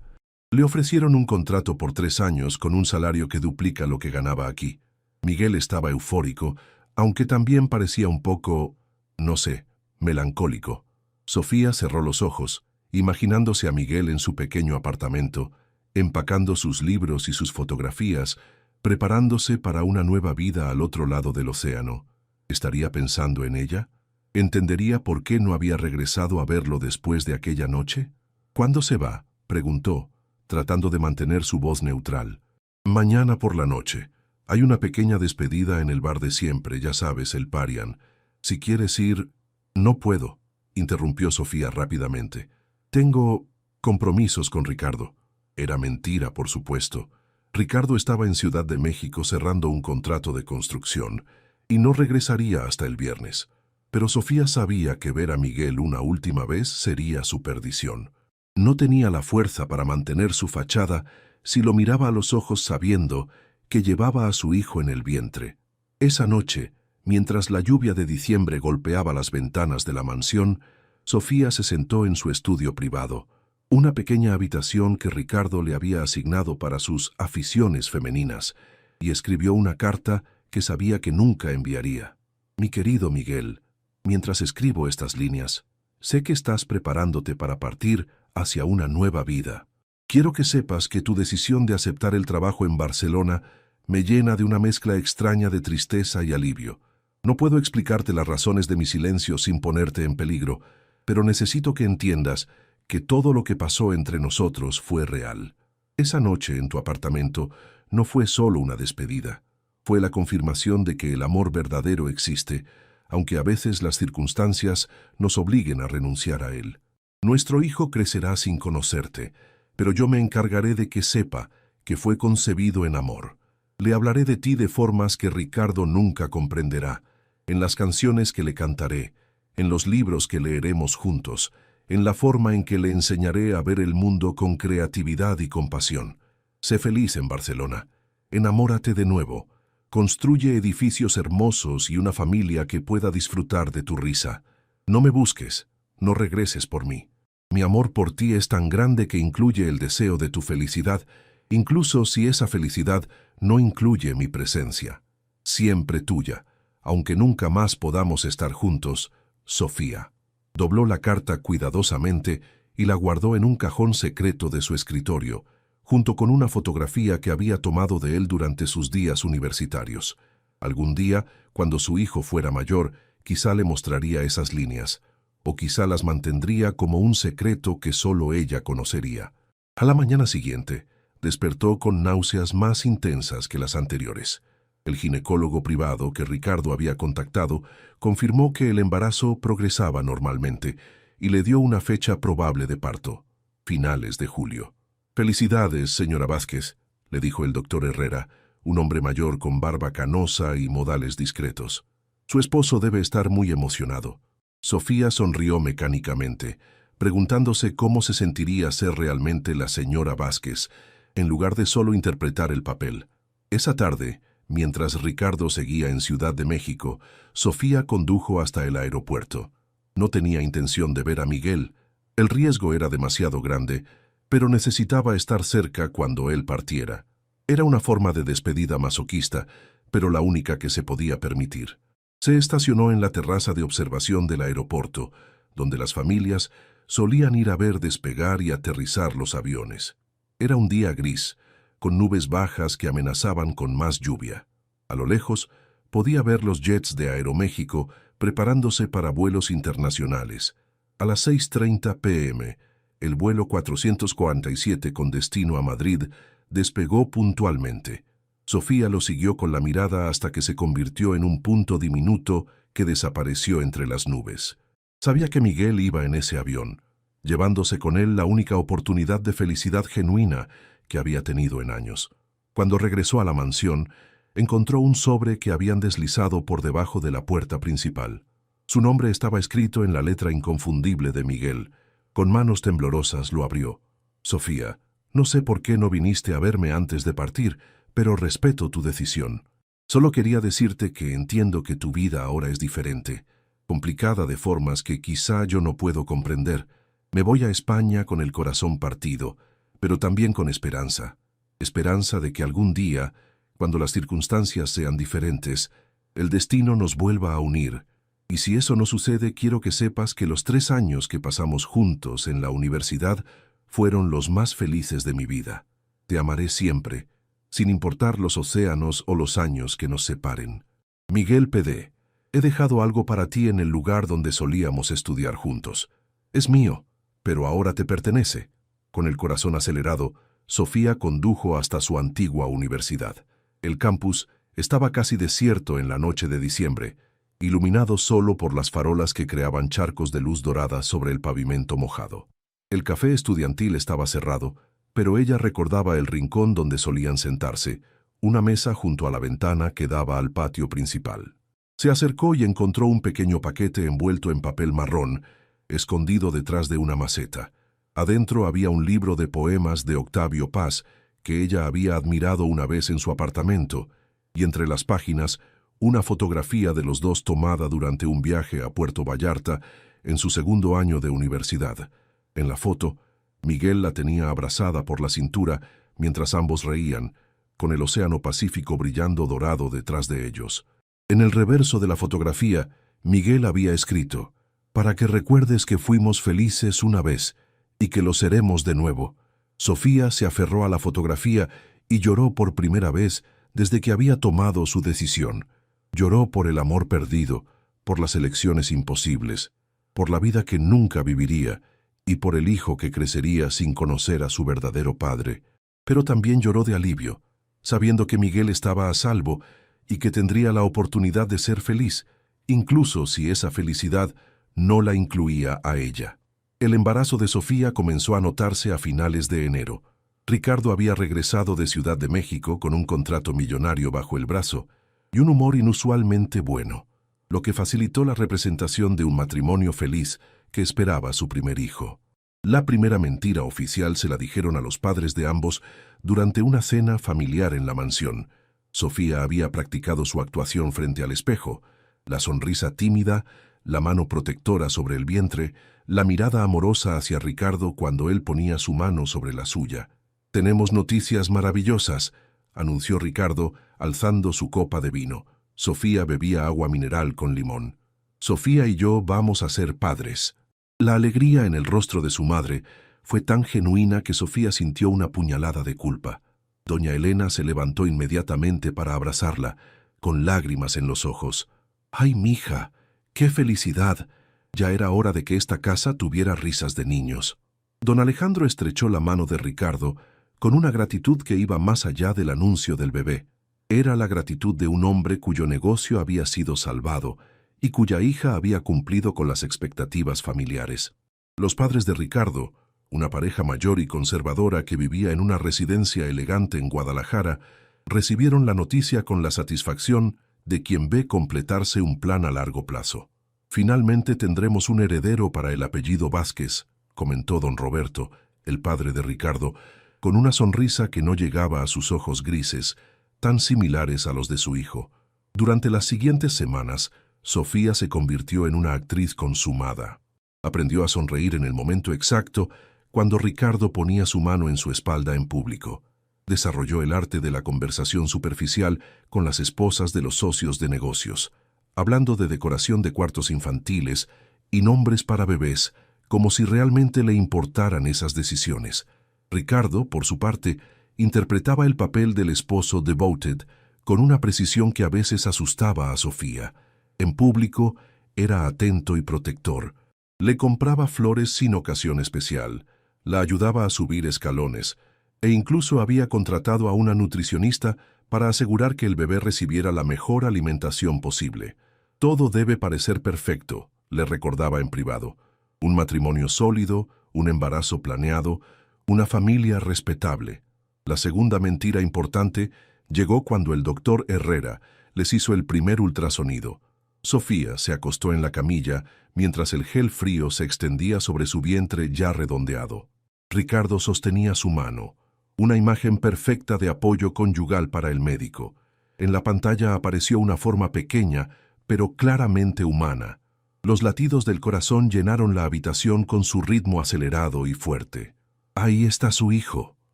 Speaker 1: Le ofrecieron un contrato por 3 años con un salario que duplica lo que ganaba aquí. Miguel estaba eufórico, aunque también parecía un poco, no sé, melancólico. Sofía cerró los ojos, imaginándose a Miguel en su pequeño apartamento, empacando sus libros y sus fotografías, preparándose para una nueva vida al otro lado del océano. ¿Estaría pensando en ella? ¿Entendería por qué no había regresado a verlo después de aquella noche? ¿Cuándo se va?, preguntó, tratando de mantener su voz neutral. Mañana por la noche. Hay una pequeña despedida en el bar de siempre, ya sabes, el Parian. Si quieres ir... No puedo, interrumpió Sofía rápidamente. Tengo compromisos con Ricardo. Era mentira, por supuesto. Ricardo estaba en Ciudad de México cerrando un contrato de construcción y no regresaría hasta el viernes. Pero Sofía sabía que ver a Miguel una última vez sería su perdición. No tenía la fuerza para mantener su fachada si lo miraba a los ojos sabiendo que llevaba a su hijo en el vientre. Esa noche, mientras la lluvia de diciembre golpeaba las ventanas de la mansión, Sofía se sentó en su estudio privado, una pequeña habitación que Ricardo le había asignado para sus aficiones femeninas, y escribió una carta que sabía que nunca enviaría. Mi querido Miguel, mientras escribo estas líneas, sé que estás preparándote para partir hacia una nueva vida. Quiero que sepas que tu decisión de aceptar el trabajo en Barcelona me llena de una mezcla extraña de tristeza y alivio. No puedo explicarte las razones de mi silencio sin ponerte en peligro, pero necesito que entiendas que todo lo que pasó entre nosotros fue real. Esa noche en tu apartamento no fue solo una despedida, fue la confirmación de que el amor verdadero existe, aunque a veces las circunstancias nos obliguen a renunciar a él. Nuestro hijo crecerá sin conocerte, pero yo me encargaré de que sepa que fue concebido en amor. Le hablaré de ti de formas que Ricardo nunca comprenderá, en las canciones que le cantaré, en los libros que leeremos juntos, en la forma en que le enseñaré a ver el mundo con creatividad y compasión. Sé feliz en Barcelona. Enamórate de nuevo. Construye edificios hermosos y una familia que pueda disfrutar de tu risa. No me busques, no regreses por mí. Mi amor por ti es tan grande que incluye el deseo de tu felicidad, incluso si esa felicidad no incluye mi presencia. Siempre tuya, aunque nunca más podamos estar juntos, Sofía. Dobló la carta cuidadosamente y la guardó en un cajón secreto de su escritorio, junto con una fotografía que había tomado de él durante sus días universitarios. Algún día, cuando su hijo fuera mayor, quizá le mostraría esas líneas, o quizá las mantendría como un secreto que solo ella conocería. A la mañana siguiente, despertó con náuseas más intensas que las anteriores. El ginecólogo privado que Ricardo había contactado confirmó que el embarazo progresaba normalmente y le dio una fecha probable de parto, finales de julio. «Felicidades, señora Vázquez», le dijo el doctor Herrera, un hombre mayor con barba canosa y modales discretos. «Su esposo debe estar muy emocionado». Sofía sonrió mecánicamente, preguntándose cómo se sentiría ser realmente la señora Vázquez, en lugar de solo interpretar el papel. Esa tarde, mientras Ricardo seguía en Ciudad de México, Sofía condujo hasta el aeropuerto. No tenía intención de ver a Miguel. El riesgo era demasiado grande, pero necesitaba estar cerca cuando él partiera. Era una forma de despedida masoquista, pero la única que se podía permitir. Se estacionó en la terraza de observación del aeropuerto, donde las familias solían ir a ver despegar y aterrizar los aviones. Era un día gris, con nubes bajas que amenazaban con más lluvia. A lo lejos, podía ver los jets de Aeroméxico preparándose para vuelos internacionales. A las 6:30 p.m., el vuelo 447 con destino a Madrid despegó puntualmente. Sofía lo siguió con la mirada hasta que se convirtió en un punto diminuto que desapareció entre las nubes. Sabía que Miguel iba en ese avión, llevándose con él la única oportunidad de felicidad genuina que había tenido en años. Cuando regresó a la mansión, encontró un sobre que habían deslizado por debajo de la puerta principal. Su nombre estaba escrito en la letra inconfundible de Miguel. Con manos temblorosas lo abrió. «Sofía, no sé por qué no viniste a verme antes de partir, pero respeto tu decisión. Solo quería decirte que entiendo que tu vida ahora es diferente, complicada de formas que quizá yo no puedo comprender. Me voy a España con el corazón partido, pero también con esperanza. Esperanza de que algún día, cuando las circunstancias sean diferentes, el destino nos vuelva a unir Y si eso no sucede, quiero que sepas que los 3 años que pasamos juntos en la universidad fueron los más felices de mi vida. Te amaré siempre, sin importar los océanos o los años que nos separen. Miguel PD. He dejado algo para ti en el lugar donde solíamos estudiar juntos. Es mío, pero ahora te pertenece. Con el corazón acelerado, Sofía condujo hasta su antigua universidad. El campus estaba casi desierto en la noche de diciembre, iluminado solo por las farolas que creaban charcos de luz dorada sobre el pavimento mojado. El café estudiantil estaba cerrado, pero ella recordaba el rincón donde solían sentarse, una mesa junto a la ventana que daba al patio principal. Se acercó y encontró un pequeño paquete envuelto en papel marrón, escondido detrás de una maceta. Adentro había un libro de poemas de Octavio Paz, que ella había admirado una vez en su apartamento, y entre las páginas, una fotografía de los dos tomada durante un viaje a Puerto Vallarta en su segundo año de universidad. En la foto, Miguel la tenía abrazada por la cintura mientras ambos reían, con el océano Pacífico brillando dorado detrás de ellos. En el reverso de la fotografía, Miguel había escrito: «Para que recuerdes que fuimos felices una vez y que lo seremos de nuevo». Sofía se aferró a la fotografía y lloró por primera vez desde que había tomado su decisión. Lloró por el amor perdido, por las elecciones imposibles, por la vida que nunca viviría y por el hijo que crecería sin conocer a su verdadero padre. Pero también lloró de alivio, sabiendo que Miguel estaba a salvo y que tendría la oportunidad de ser feliz, incluso si esa felicidad no la incluía a ella. El embarazo de Sofía comenzó a notarse a finales de enero. Ricardo había regresado de Ciudad de México con un contrato millonario bajo el brazo y un humor inusualmente bueno, lo que facilitó la representación de un matrimonio feliz que esperaba su primer hijo. La primera mentira oficial se la dijeron a los padres de ambos durante una cena familiar en la mansión. Sofía había practicado su actuación frente al espejo, la sonrisa tímida, la mano protectora sobre el vientre, la mirada amorosa hacia Ricardo cuando él ponía su mano sobre la suya. «Tenemos noticias maravillosas», anunció Ricardo, alzando su copa de vino. Sofía bebía agua mineral con limón. «Sofía y yo vamos a ser padres». La alegría en el rostro de su madre fue tan genuina que Sofía sintió una puñalada de culpa. Doña Elena se levantó inmediatamente para abrazarla, con lágrimas en los ojos. «¡Ay, mija! ¡Qué felicidad! Ya era hora de que esta casa tuviera risas de niños». Don Alejandro estrechó la mano de Ricardo con una gratitud que iba más allá del anuncio del bebé. Era la gratitud de un hombre cuyo negocio había sido salvado y cuya hija había cumplido con las expectativas familiares. Los padres de Ricardo, una pareja mayor y conservadora que vivía en una residencia elegante en Guadalajara, recibieron la noticia con la satisfacción de quien ve completarse un plan a largo plazo. «Finalmente tendremos un heredero para el apellido Vázquez», comentó don Roberto, el padre de Ricardo, con una sonrisa que no llegaba a sus ojos grises, tan similares a los de su hijo. Durante las siguientes semanas, Sofía se convirtió en una actriz consumada. Aprendió a sonreír en el momento exacto cuando Ricardo ponía su mano en su espalda en público. Desarrolló el arte de la conversación superficial con las esposas de los socios de negocios, hablando de decoración de cuartos infantiles y nombres para bebés, como si realmente le importaran esas decisiones. Ricardo, por su parte, interpretaba el papel del esposo devoted con una precisión que a veces asustaba a Sofía. En público, era atento y protector. Le compraba flores sin ocasión especial, la ayudaba a subir escalones, e incluso había contratado a una nutricionista para asegurar que el bebé recibiera la mejor alimentación posible. «Todo debe parecer perfecto», le recordaba en privado. «Un matrimonio sólido, un embarazo planeado, una familia respetable». La segunda mentira importante llegó cuando el doctor Herrera les hizo el primer ultrasonido. Sofía se acostó en la camilla mientras el gel frío se extendía sobre su vientre ya redondeado. Ricardo sostenía su mano, una imagen perfecta de apoyo conyugal para el médico. En la pantalla apareció una forma pequeña, pero claramente humana. Los latidos del corazón llenaron la habitación con su ritmo acelerado y fuerte. «Ahí está su hijo»,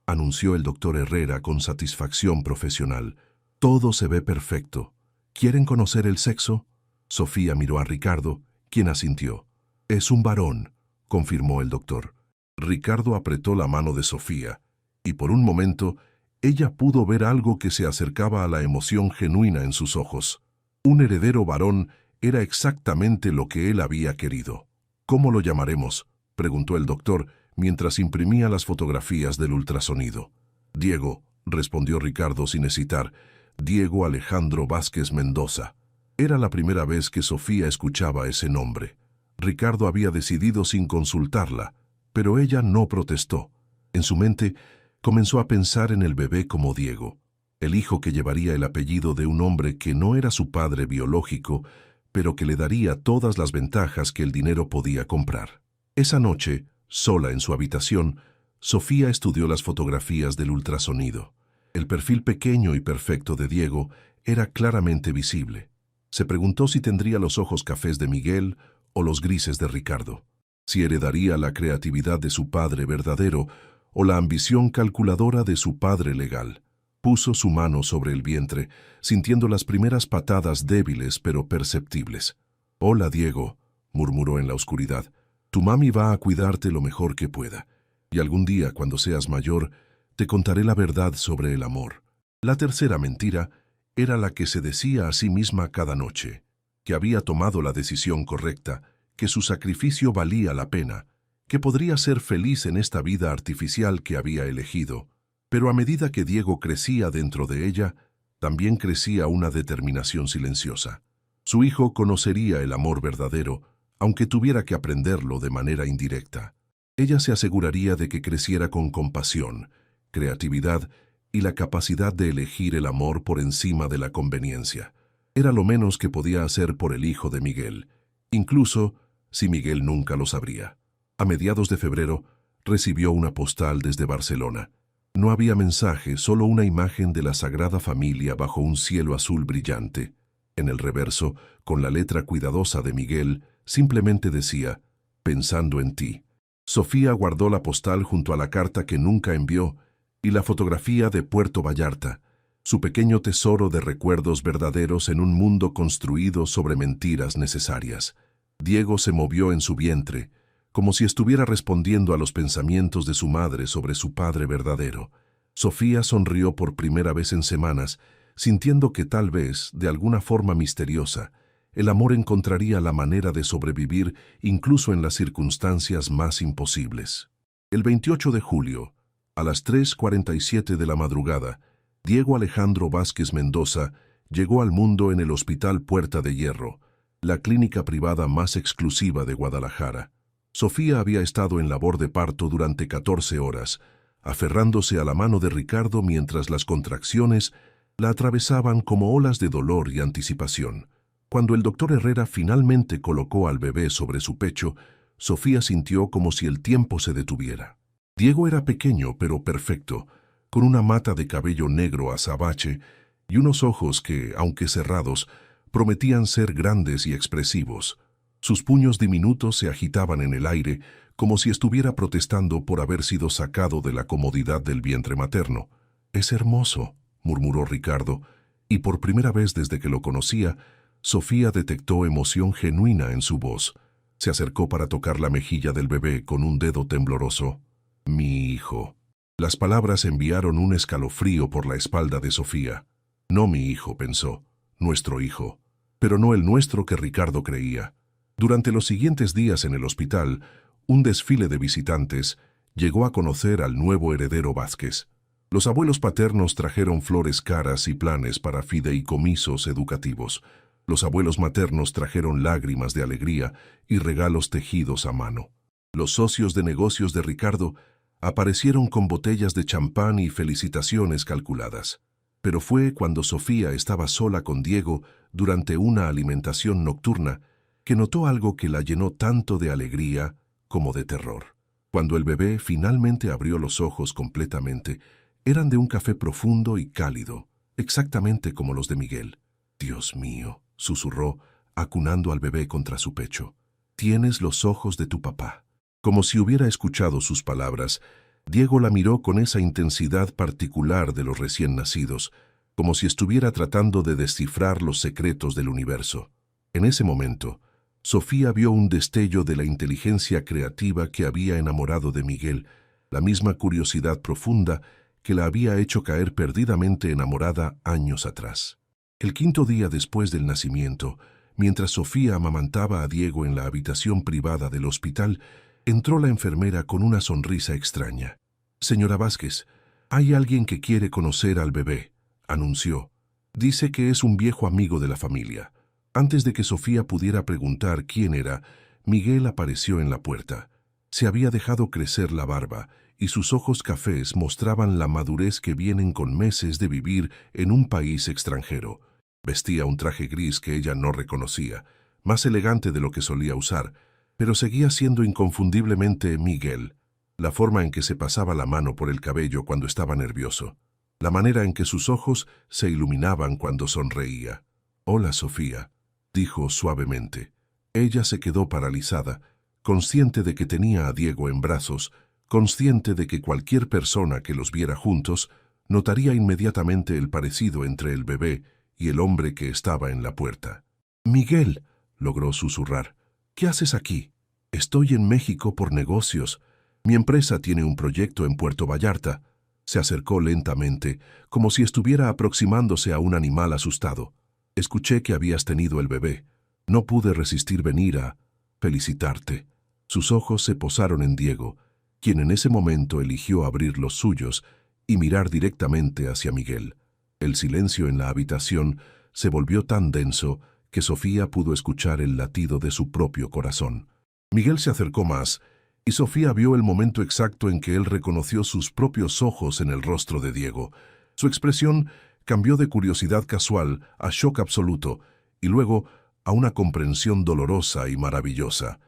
Speaker 1: anunció el doctor Herrera con satisfacción profesional. «Todo se ve perfecto. ¿Quieren conocer el sexo?» Sofía miró a Ricardo, quien asintió. «Es un varón», confirmó el doctor. Ricardo apretó la mano de Sofía, y por un momento ella pudo ver algo que se acercaba a la emoción genuina en sus ojos. Un heredero varón era exactamente lo que él había querido. «¿Cómo lo llamaremos?», preguntó el doctor mientras imprimía las fotografías del ultrasonido. «Diego», respondió Ricardo sin hesitar, «Diego Alejandro Vázquez Mendoza». Era la primera vez que Sofía escuchaba ese nombre. Ricardo había decidido sin consultarla, pero ella no protestó. En su mente comenzó a pensar en el bebé como Diego, el hijo que llevaría el apellido de un hombre que no era su padre biológico, pero que le daría todas las ventajas que el dinero podía comprar. Esa noche, sola en su habitación, Sofía estudió las fotografías del ultrasonido. El perfil pequeño y perfecto de Diego era claramente visible. Se preguntó si tendría los ojos cafés de Miguel o los grises de Ricardo, si heredaría la creatividad de su padre verdadero o la ambición calculadora de su padre legal. Puso su mano sobre el vientre, sintiendo las primeras patadas débiles pero perceptibles. «Hola, Diego», murmuró en la oscuridad. «Tu mami va a cuidarte lo mejor que pueda, y algún día, cuando seas mayor, te contaré la verdad sobre el amor». La tercera mentira era la que se decía a sí misma cada noche, que había tomado la decisión correcta, que su sacrificio valía la pena, que podría ser feliz en esta vida artificial que había elegido. Pero a medida que Diego crecía dentro de ella, también crecía una determinación silenciosa. Su hijo conocería el amor verdadero, aunque tuviera que aprenderlo de manera indirecta. Ella se aseguraría de que creciera con compasión, creatividad y la capacidad de elegir el amor por encima de la conveniencia. Era lo menos que podía hacer por el hijo de Miguel, incluso si Miguel nunca lo sabría. A mediados de febrero, recibió una postal desde Barcelona. No había mensaje, solo una imagen de la Sagrada Familia bajo un cielo azul brillante. En el reverso, con la letra cuidadosa de Miguel, simplemente decía: «Pensando en ti». Sofía guardó la postal junto a la carta que nunca envió y la fotografía de Puerto Vallarta, su pequeño tesoro de recuerdos verdaderos en un mundo construido sobre mentiras necesarias. Diego se movió en su vientre, como si estuviera respondiendo a los pensamientos de su madre sobre su padre verdadero. Sofía sonrió por primera vez en semanas, sintiendo que tal vez, de alguna forma misteriosa, el amor encontraría la manera de sobrevivir incluso en las circunstancias más imposibles. El 28 de julio, a las 3:47 de la madrugada, Diego Alejandro Vázquez Mendoza llegó al mundo en el Hospital Puerta de Hierro, la clínica privada más exclusiva de Guadalajara. Sofía había estado en labor de parto durante 14 horas, aferrándose a la mano de Ricardo mientras las contracciones la atravesaban como olas de dolor y anticipación. Cuando el doctor Herrera finalmente colocó al bebé sobre su pecho, Sofía sintió como si el tiempo se detuviera. Diego era pequeño pero perfecto, con una mata de cabello negro azabache y unos ojos que, aunque cerrados, prometían ser grandes y expresivos. Sus puños diminutos se agitaban en el aire como si estuviera protestando por haber sido sacado de la comodidad del vientre materno. «Es hermoso», murmuró Ricardo, y por primera vez desde que lo conocía, Sofía detectó emoción genuina en su voz. Se acercó para tocar la mejilla del bebé con un dedo tembloroso. «Mi hijo». Las palabras enviaron un escalofrío por la espalda de Sofía. «No mi hijo», pensó, «nuestro hijo». Pero no el nuestro que Ricardo creía. Durante los siguientes días en el hospital, un desfile de visitantes llegó a conocer al nuevo heredero Vázquez. Los abuelos paternos trajeron flores caras y planes para fideicomisos educativos. Los abuelos maternos trajeron lágrimas de alegría y regalos tejidos a mano. Los socios de negocios de Ricardo aparecieron con botellas de champán y felicitaciones calculadas. Pero fue cuando Sofía estaba sola con Diego durante una alimentación nocturna que notó algo que la llenó tanto de alegría como de terror. Cuando el bebé finalmente abrió los ojos completamente, eran de un café profundo y cálido, exactamente como los de Miguel. «Dios mío», susurró, acunando al bebé contra su pecho. «Tienes los ojos de tu papá». Como si hubiera escuchado sus palabras, Diego la miró con esa intensidad particular de los recién nacidos, como si estuviera tratando de descifrar los secretos del universo. En ese momento, Sofía vio un destello de la inteligencia creativa que había enamorado de Miguel, la misma curiosidad profunda que la había hecho caer perdidamente enamorada años atrás. El quinto día después del nacimiento, mientras Sofía amamantaba a Diego en la habitación privada del hospital, entró la enfermera con una sonrisa extraña. «Señora Vázquez, hay alguien que quiere conocer al bebé», anunció. «Dice que es un viejo amigo de la familia». Antes de que Sofía pudiera preguntar quién era, Miguel apareció en la puerta. Se había dejado crecer la barba y sus ojos cafés mostraban la madurez que vienen con meses de vivir en un país extranjero. Vestía un traje gris que ella no reconocía, más elegante de lo que solía usar, pero seguía siendo inconfundiblemente Miguel. La forma en que se pasaba la mano por el cabello cuando estaba nervioso, la manera en que sus ojos se iluminaban cuando sonreía. «Hola, Sofía», dijo suavemente. Ella se quedó paralizada, consciente de que tenía a Diego en brazos, consciente de que cualquier persona que los viera juntos notaría inmediatamente el parecido entre el bebé y el hombre que estaba en la puerta. «Miguel», logró susurrar, «¿qué haces aquí?» «Estoy en México por negocios. Mi empresa tiene un proyecto en Puerto Vallarta». Se acercó lentamente, como si estuviera aproximándose a un animal asustado. «Escuché que habías tenido el bebé. No pude resistir venir a felicitarte». Sus ojos se posaron en Diego, quien en ese momento eligió abrir los suyos y mirar directamente hacia Miguel. El silencio en la habitación se volvió tan denso que Sofía pudo escuchar el latido de su propio corazón. Miguel se acercó más, y Sofía vio el momento exacto en que él reconoció sus propios ojos en el rostro de Diego. Su expresión cambió de curiosidad casual a shock absoluto, y luego a una comprensión dolorosa y maravillosa.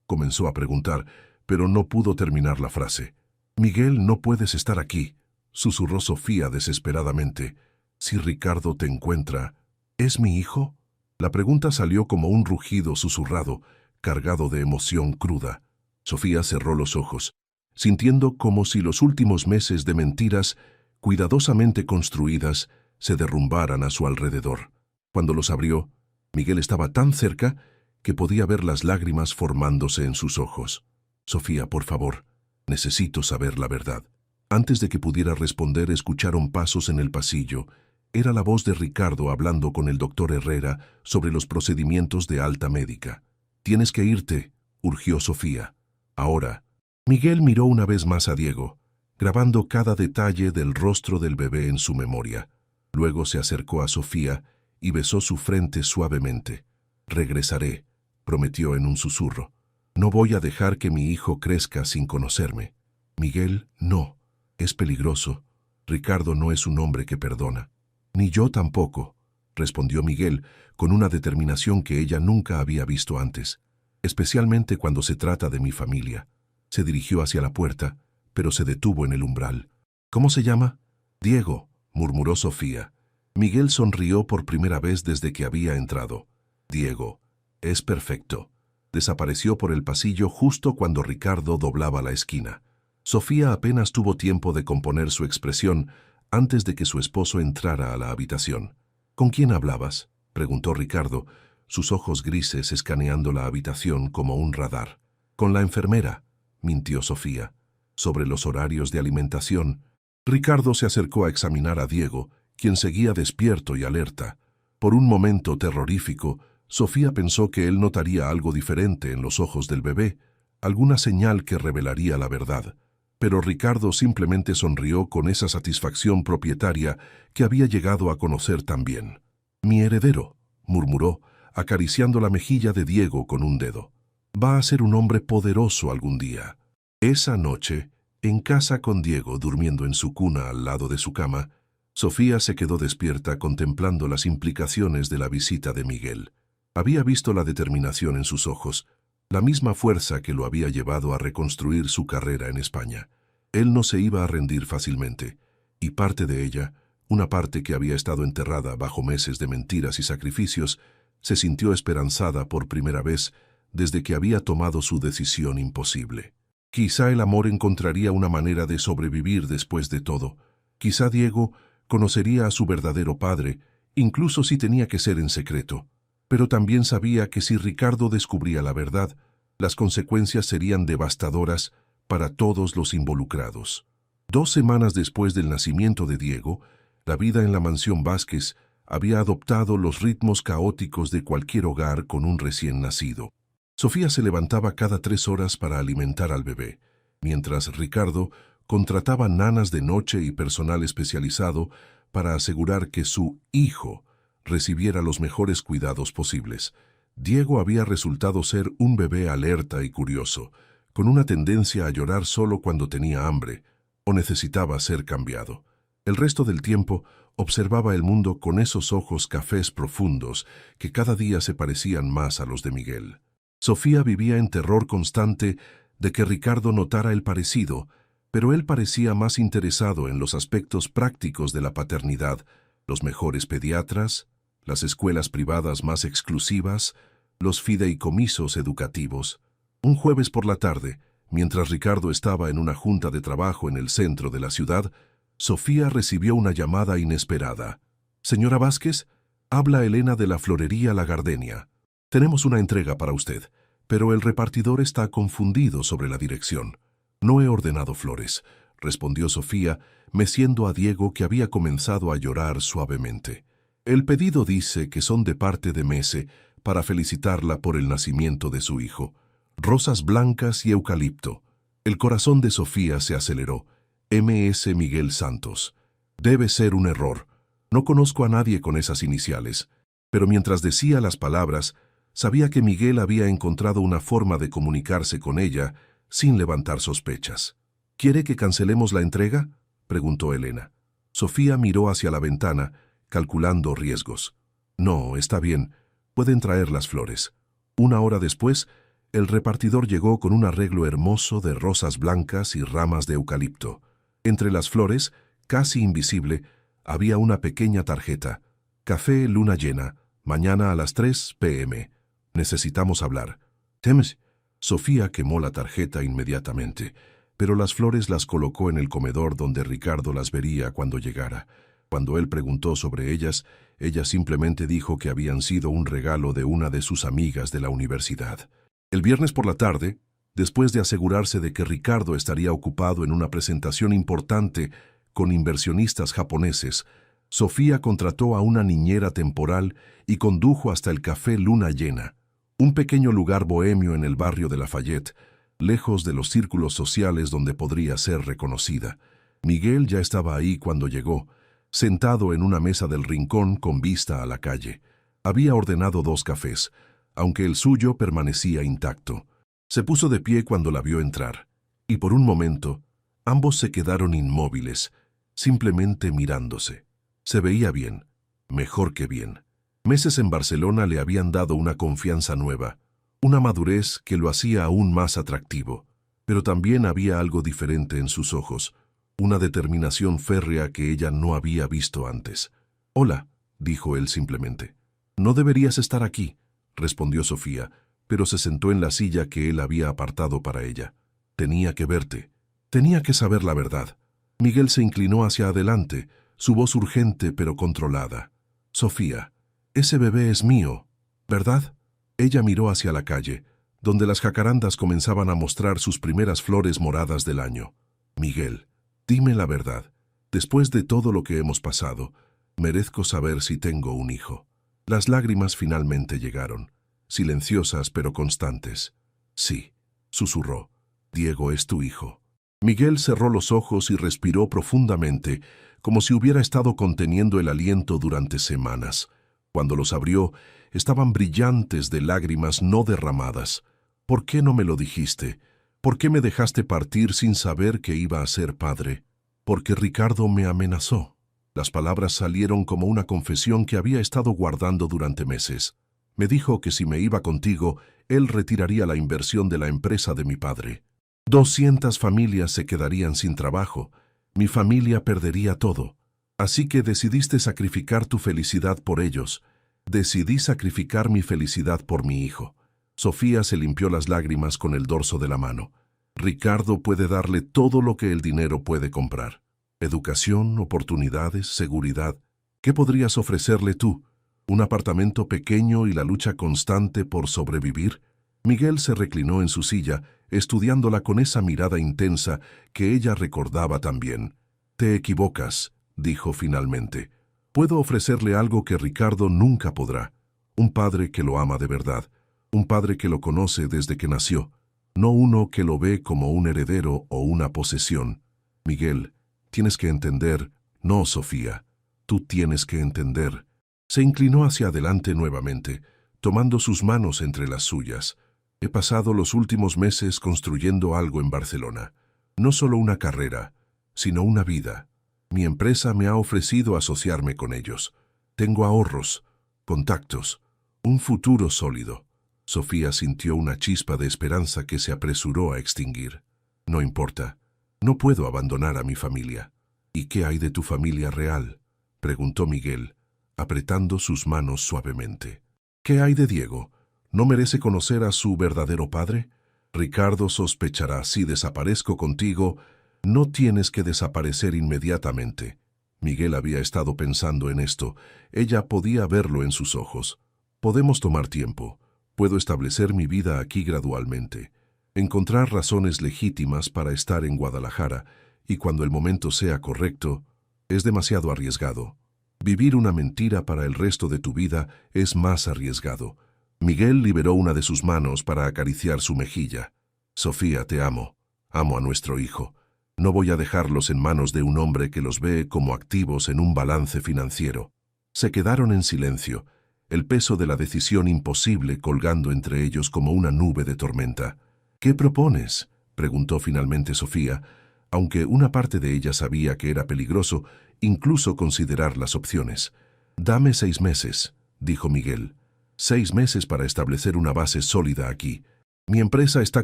Speaker 1: Comenzó a preguntar, pero no pudo terminar la frase. «Miguel, no puedes estar aquí», susurró Sofía desesperadamente. «Si Ricardo te encuentra, ¿es mi hijo?». La pregunta salió como un rugido susurrado, cargado de emoción cruda. Sofía cerró los ojos, sintiendo como si los últimos meses de mentiras cuidadosamente construidas se derrumbaran a su alrededor. Cuando los abrió, Miguel estaba tan cerca que podía ver las lágrimas formándose en sus ojos. «Sofía, por favor, necesito saber la verdad». Antes de que pudiera responder, escucharon pasos en el pasillo. Era la voz de Ricardo hablando con el doctor Herrera sobre los procedimientos de alta médica. «Tienes que irte», urgió Sofía. «Ahora». Miguel miró una vez más a Diego, grabando cada detalle del rostro del bebé en su memoria. Luego se acercó a Sofía y besó su frente suavemente. «Regresaré», prometió en un susurro. «No voy a dejar que mi hijo crezca sin conocerme». «Miguel, no. Es peligroso. Ricardo no es un hombre que perdona». «Ni yo tampoco», respondió Miguel con una determinación que ella nunca había visto antes, especialmente cuando se trata de mi familia. Se dirigió hacia la puerta, pero se detuvo en el umbral. «¿Cómo se llama?» «Diego», murmuró Sofía. Miguel sonrió por primera vez desde que había entrado. «Diego, es perfecto». Desapareció por el pasillo justo cuando Ricardo doblaba la esquina. Sofía apenas tuvo tiempo de componer su expresión antes de que su esposo entrara a la habitación. «¿Con quién hablabas?», preguntó Ricardo, sus ojos grises escaneando la habitación como un radar. «Con la enfermera», mintió Sofía. «Sobre los horarios de alimentación». Ricardo se acercó a examinar a Diego, quien seguía despierto y alerta. Por un momento terrorífico, Sofía pensó que él notaría algo diferente en los ojos del bebé, alguna señal que revelaría la verdad. Pero Ricardo simplemente sonrió con esa satisfacción propietaria que había llegado a conocer tan bien. «Mi heredero», murmuró, acariciando la mejilla de Diego con un dedo. «Va a ser un hombre poderoso algún día». Esa noche, en casa con Diego durmiendo en su cuna al lado de su cama, Sofía se quedó despierta contemplando las implicaciones de la visita de Miguel. Había visto la determinación en sus ojos, la misma fuerza que lo había llevado a reconstruir su carrera en España. Él no se iba a rendir fácilmente, y parte de ella, una parte que había estado enterrada bajo meses de mentiras y sacrificios, se sintió esperanzada por primera vez desde que había tomado su decisión imposible. Quizá el amor encontraría una manera de sobrevivir después de todo. Quizá Diego conocería a su verdadero padre, incluso si tenía que ser en secreto. Pero también sabía que si Ricardo descubría la verdad, las consecuencias serían devastadoras para todos los involucrados. 2 semanas después del nacimiento de Diego, la vida en la mansión Vázquez había adoptado los ritmos caóticos de cualquier hogar con un recién nacido. Sofía se levantaba cada 3 horas para alimentar al bebé, mientras Ricardo contrataba nanas de noche y personal especializado para asegurar que su hijo recibiera los mejores cuidados posibles. Diego había resultado ser un bebé alerta y curioso, con una tendencia a llorar solo cuando tenía hambre o necesitaba ser cambiado. El resto del tiempo observaba el mundo con esos ojos cafés profundos que cada día se parecían más a los de Miguel. Sofía vivía en terror constante de que Ricardo notara el parecido, pero él parecía más interesado en los aspectos prácticos de la paternidad, los mejores pediatras, las escuelas privadas más exclusivas, los fideicomisos educativos. Un jueves por la tarde, mientras Ricardo estaba en una junta de trabajo en el centro de la ciudad, Sofía recibió una llamada inesperada. «Señora Vázquez, habla Elena de la florería La Gardenia. Tenemos una entrega para usted, pero el repartidor está confundido sobre la dirección. No he ordenado flores», respondió Sofía, meciendo a Diego, que había comenzado a llorar suavemente. «El pedido dice que son de parte de Mese para felicitarla por el nacimiento de su hijo. Rosas blancas y eucalipto». El corazón de Sofía se aceleró. M.S. Miguel Santos. Debe ser un error. No conozco a nadie con esas iniciales. Pero mientras decía las palabras, sabía que Miguel había encontrado una forma de comunicarse con ella sin levantar sospechas. «¿Quiere que cancelemos la entrega?», preguntó Elena. Sofía miró hacia la ventana, calculando riesgos. «No, está bien. Pueden traer las flores». 1 hora después, el repartidor llegó con un arreglo hermoso de rosas blancas y ramas de eucalipto. Entre las flores, casi invisible, había una pequeña tarjeta. «Café Luna Llena, mañana a las 3 p.m. Necesitamos hablar». «Temes». Sofía quemó la tarjeta inmediatamente, pero las flores las colocó en el comedor donde Ricardo las vería cuando llegara. Cuando él preguntó sobre ellas, ella simplemente dijo que habían sido un regalo de una de sus amigas de la universidad. El viernes por la tarde, después de asegurarse de que Ricardo estaría ocupado en una presentación importante con inversionistas japoneses, Sofía contrató a una niñera temporal y condujo hasta el Café Luna Llena, un pequeño lugar bohemio en el barrio de Lafayette, lejos de los círculos sociales donde podría ser reconocida. Miguel ya estaba ahí cuando llegó, sentado en una mesa del rincón con vista a la calle. Había ordenado 2 cafés, aunque el suyo permanecía intacto. Se puso de pie cuando la vio entrar, y por un momento, ambos se quedaron inmóviles, simplemente mirándose. Se veía bien, mejor que bien. Meses en Barcelona le habían dado una confianza nueva, una madurez que lo hacía aún más atractivo, pero también había algo diferente en sus ojos, una determinación férrea que ella no había visto antes. «Hola», dijo él simplemente. «No deberías estar aquí», respondió Sofía, pero se sentó en la silla que él había apartado para ella. «Tenía que verte. Tenía que saber la verdad». Miguel se inclinó hacia adelante, su voz urgente pero controlada. «Sofía, ese bebé es mío, ¿verdad?». Ella miró hacia la calle, donde las jacarandas comenzaban a mostrar sus primeras flores moradas del año. «Miguel, dime la verdad. Después de todo lo que hemos pasado, merezco saber si tengo un hijo». Las lágrimas finalmente llegaron, silenciosas pero constantes. «Sí», susurró. «Diego es tu hijo». Miguel cerró los ojos y respiró profundamente, como si hubiera estado conteniendo el aliento durante semanas. Cuando los abrió, estaban brillantes de lágrimas no derramadas. «¿Por qué no me lo dijiste? ¿Por qué me dejaste partir sin saber que iba a ser padre?» «Porque Ricardo me amenazó». Las palabras salieron como una confesión que había estado guardando durante meses. «Me dijo que si me iba contigo, él retiraría la inversión de la empresa de mi padre. 200 familias se quedarían sin trabajo. Mi familia perdería todo. Así que decidiste sacrificar tu felicidad por ellos. Decidí sacrificar mi felicidad por mi hijo». Sofía se limpió las lágrimas con el dorso de la mano. «Ricardo puede darle todo lo que el dinero puede comprar. Educación, oportunidades, seguridad. ¿Qué podrías ofrecerle tú? ¿Un apartamento pequeño y la lucha constante por sobrevivir? Miguel se reclinó en su silla, estudiándola con esa mirada intensa que ella recordaba también. «Te equivocas», dijo finalmente. «Puedo ofrecerle algo que Ricardo nunca podrá. Un padre que lo ama de verdad. Un padre que lo conoce desde que nació. No uno que lo ve como un heredero o una posesión. Miguel, tienes que entender». «No, Sofía. Tú tienes que entender». Se inclinó hacia adelante nuevamente, tomando sus manos entre las suyas. «He pasado los últimos meses construyendo algo en Barcelona. No solo una carrera, sino una vida. Mi empresa me ha ofrecido asociarme con ellos. Tengo ahorros, contactos, un futuro sólido». Sofía sintió una chispa de esperanza que se apresuró a extinguir. «No importa. No puedo abandonar a mi familia». «¿Y qué hay de tu familia real?», preguntó Miguel, apretando sus manos suavemente. «¿Qué hay de Diego? ¿No merece conocer a su verdadero padre? Ricardo sospechará si desaparezco contigo. No tienes que desaparecer inmediatamente». Miguel había estado pensando en esto. Ella podía verlo en sus ojos. «Podemos tomar tiempo. Puedo establecer mi vida aquí gradualmente. Encontrar razones legítimas para estar en Guadalajara, y cuando el momento sea correcto, es demasiado arriesgado. Vivir una mentira para el resto de tu vida es más arriesgado». Miguel liberó una de sus manos para acariciar su mejilla. «Sofía, te amo. Amo a nuestro hijo. No voy a dejarlos en manos de un hombre que los ve como activos en un balance financiero». Se quedaron en silencio, el peso de la decisión imposible colgando entre ellos como una nube de tormenta. «¿Qué propones?», preguntó finalmente Sofía, aunque una parte de ella sabía que era peligroso incluso considerar las opciones. «Dame 6 meses», dijo Miguel. 6 meses para establecer una base sólida aquí. Mi empresa está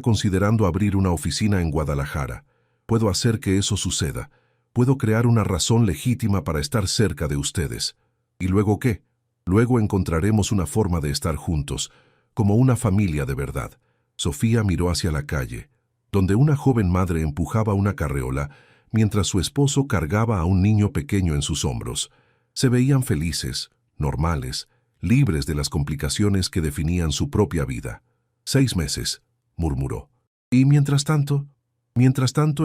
Speaker 1: considerando abrir una oficina en Guadalajara. Puedo hacer que eso suceda. Puedo crear una razón legítima para estar cerca de ustedes. ¿Y luego qué? Luego encontraremos una forma de estar juntos, como una familia de verdad». Sofía miró hacia la calle, donde una joven madre empujaba una carreola mientras su esposo cargaba a un niño pequeño en sus hombros. Se veían felices, normales, libres de las complicaciones que definían su propia vida. 6 meses, murmuró. «Y mientras tanto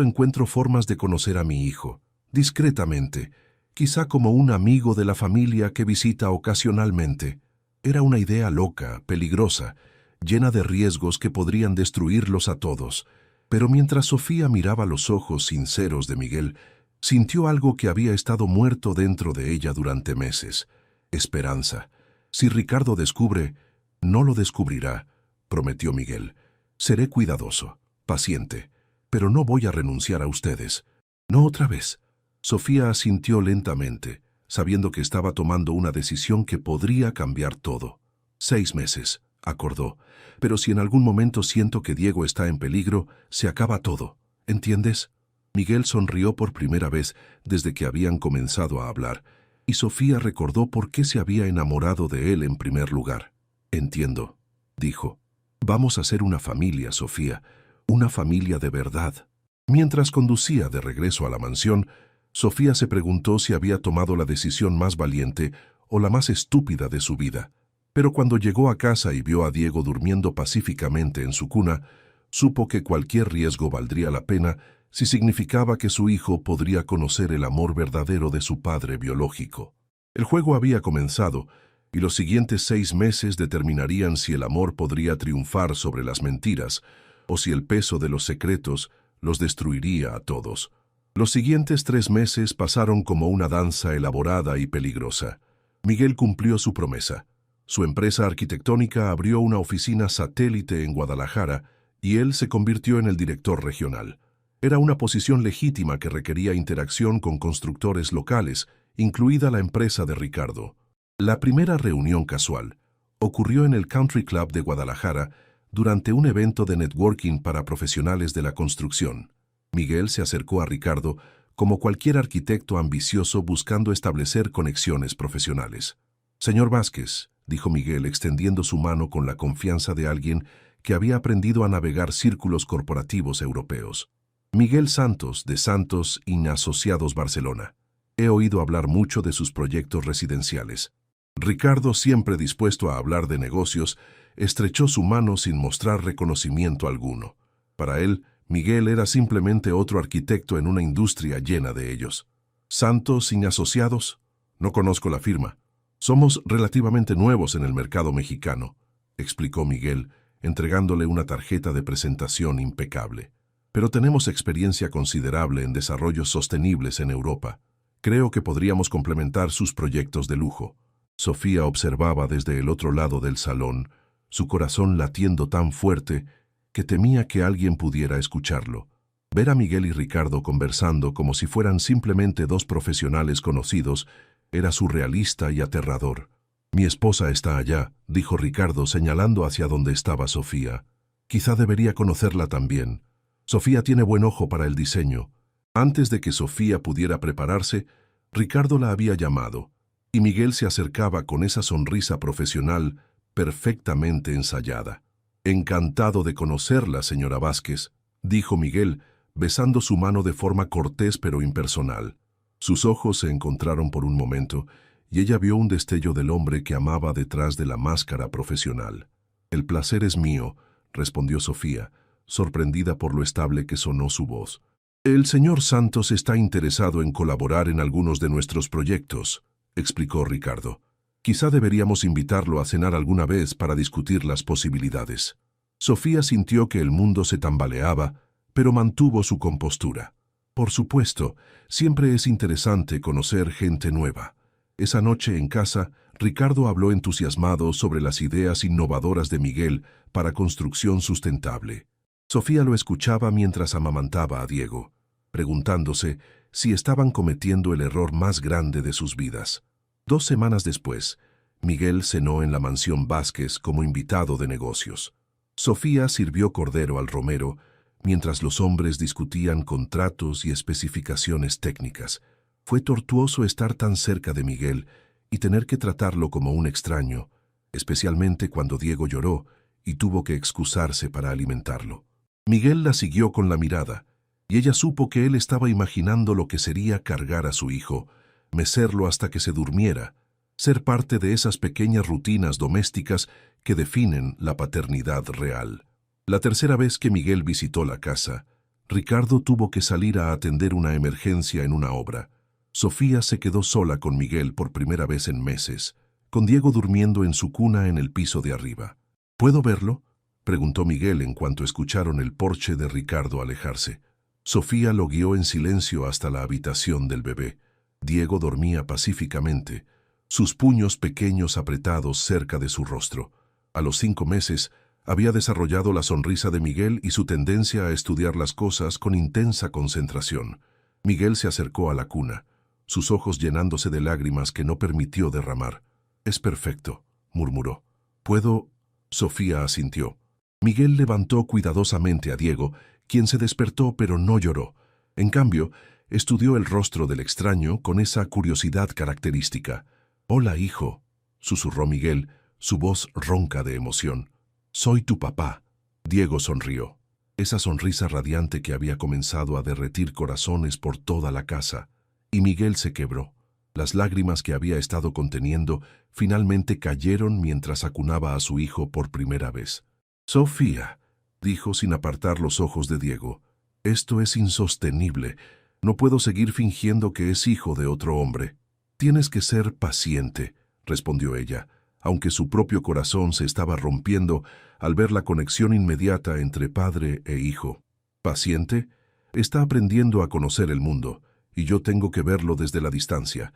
Speaker 1: encuentro formas de conocer a mi hijo, discretamente, quizá como un amigo de la familia que visita ocasionalmente». Era una idea loca, peligrosa, llena de riesgos que podrían destruirlos a todos. Pero mientras Sofía miraba los ojos sinceros de Miguel, sintió algo que había estado muerto dentro de ella durante meses: esperanza. «Si Ricardo descubre, no lo descubrirá», prometió Miguel. «Seré cuidadoso, paciente, pero no voy a renunciar a ustedes». «No otra vez». Sofía asintió lentamente, sabiendo que estaba tomando una decisión que podría cambiar todo. 6 meses, acordó, pero si en algún momento siento que Diego está en peligro, se acaba todo. ¿Entiendes? Miguel sonrió por primera vez desde que habían comenzado a hablar, y Sofía recordó por qué se había enamorado de él en primer lugar. «Entiendo», dijo. «Vamos a ser una familia, Sofía, una familia de verdad». Mientras conducía de regreso a la mansión, Sofía se preguntó si había tomado la decisión más valiente o la más estúpida de su vida. Pero cuando llegó a casa y vio a Diego durmiendo pacíficamente en su cuna, supo que cualquier riesgo valdría la pena si significaba que su hijo podría conocer el amor verdadero de su padre biológico. El juego había comenzado, y los siguientes 6 meses determinarían si el amor podría triunfar sobre las mentiras, o si el peso de los secretos los destruiría a todos. Los siguientes 3 meses pasaron como una danza elaborada y peligrosa. Miguel cumplió su promesa. Su empresa arquitectónica abrió una oficina satélite en Guadalajara y él se convirtió en el director regional. Era una posición legítima que requería interacción con constructores locales, incluida la empresa de Ricardo. La primera reunión casual ocurrió en el Country Club de Guadalajara durante un evento de networking para profesionales de la construcción. Miguel se acercó a Ricardo como cualquier arquitecto ambicioso buscando establecer conexiones profesionales. «Señor Vázquez», dijo Miguel extendiendo su mano con la confianza de alguien que había aprendido a navegar círculos corporativos europeos. «Miguel Santos, de Santos y Asociados Barcelona. He oído hablar mucho de sus proyectos residenciales». Ricardo, siempre dispuesto a hablar de negocios, estrechó su mano sin mostrar reconocimiento alguno. Para él, Miguel era simplemente otro arquitecto en una industria llena de ellos. ¿Santos y Asociados? No conozco la firma. Somos relativamente nuevos en el mercado mexicano, explicó Miguel, entregándole una tarjeta de presentación impecable. Pero tenemos experiencia considerable en desarrollos sostenibles en Europa. Creo que podríamos complementar sus proyectos de lujo. Sofía observaba desde el otro lado del salón, su corazón latiendo tan fuerte que temía que alguien pudiera escucharlo. Ver a Miguel y Ricardo conversando como si fueran simplemente dos profesionales conocidos era surrealista y aterrador. «Mi esposa está allá», dijo Ricardo señalando hacia donde estaba Sofía. «Quizá debería conocerla también. Sofía tiene buen ojo para el diseño». Antes de que Sofía pudiera prepararse, Ricardo la había llamado, y Miguel se acercaba con esa sonrisa profesional perfectamente ensayada. «Encantado de conocerla, señora Vázquez», dijo Miguel, besando su mano de forma cortés pero impersonal. Sus ojos se encontraron por un momento, y ella vio un destello del hombre que amaba detrás de la máscara profesional. «El placer es mío», respondió Sofía, sorprendida por lo estable que sonó su voz. «El señor Santos está interesado en colaborar en algunos de nuestros proyectos», explicó Ricardo. «Quizá deberíamos invitarlo a cenar alguna vez para discutir las posibilidades». Sofía sintió que el mundo se tambaleaba, pero mantuvo su compostura. «Por supuesto, siempre es interesante conocer gente nueva». Esa noche en casa, Ricardo habló entusiasmado sobre las ideas innovadoras de Miguel para construcción sustentable. Sofía lo escuchaba mientras amamantaba a Diego, preguntándose si estaban cometiendo el error más grande de sus vidas. 2 semanas después, Miguel cenó en la mansión Vázquez como invitado de negocios. Sofía sirvió cordero al romero, mientras los hombres discutían contratos y especificaciones técnicas. Fue tortuoso estar tan cerca de Miguel y tener que tratarlo como un extraño, especialmente cuando Diego lloró y tuvo que excusarse para alimentarlo. Miguel la siguió con la mirada, y ella supo que él estaba imaginando lo que sería cargar a su hijo, mecerlo hasta que se durmiera, ser parte de esas pequeñas rutinas domésticas que definen la paternidad real. La tercera vez que Miguel visitó la casa, Ricardo tuvo que salir a atender una emergencia en una obra. Sofía se quedó sola con Miguel por primera vez en meses, con Diego durmiendo en su cuna en el piso de arriba. «¿Puedo verlo?», preguntó Miguel en cuanto escucharon el Porsche de Ricardo alejarse. Sofía lo guió en silencio hasta la habitación del bebé. Diego dormía pacíficamente, sus puños pequeños apretados cerca de su rostro. A los 5 meses, había desarrollado la sonrisa de Miguel y su tendencia a estudiar las cosas con intensa concentración. Miguel se acercó a la cuna, sus ojos llenándose de lágrimas que no permitió derramar. «Es perfecto», murmuró. «¿Puedo?» Sofía asintió. Miguel levantó cuidadosamente a Diego, quien se despertó pero no lloró. En cambio, estudió el rostro del extraño con esa curiosidad característica. «Hola, hijo», susurró Miguel, su voz ronca de emoción. «Soy tu papá». Diego sonrió. Esa sonrisa radiante que había comenzado a derretir corazones por toda la casa. Y Miguel se quebró. Las lágrimas que había estado conteniendo finalmente cayeron mientras acunaba a su hijo por primera vez. «Sofía», dijo sin apartar los ojos de Diego, «esto es insostenible. No puedo seguir fingiendo que es hijo de otro hombre». «Tienes que ser paciente», respondió ella, aunque su propio corazón se estaba rompiendo al ver la conexión inmediata entre padre e hijo. «¿Paciente? Está aprendiendo a conocer el mundo, y yo tengo que verlo desde la distancia.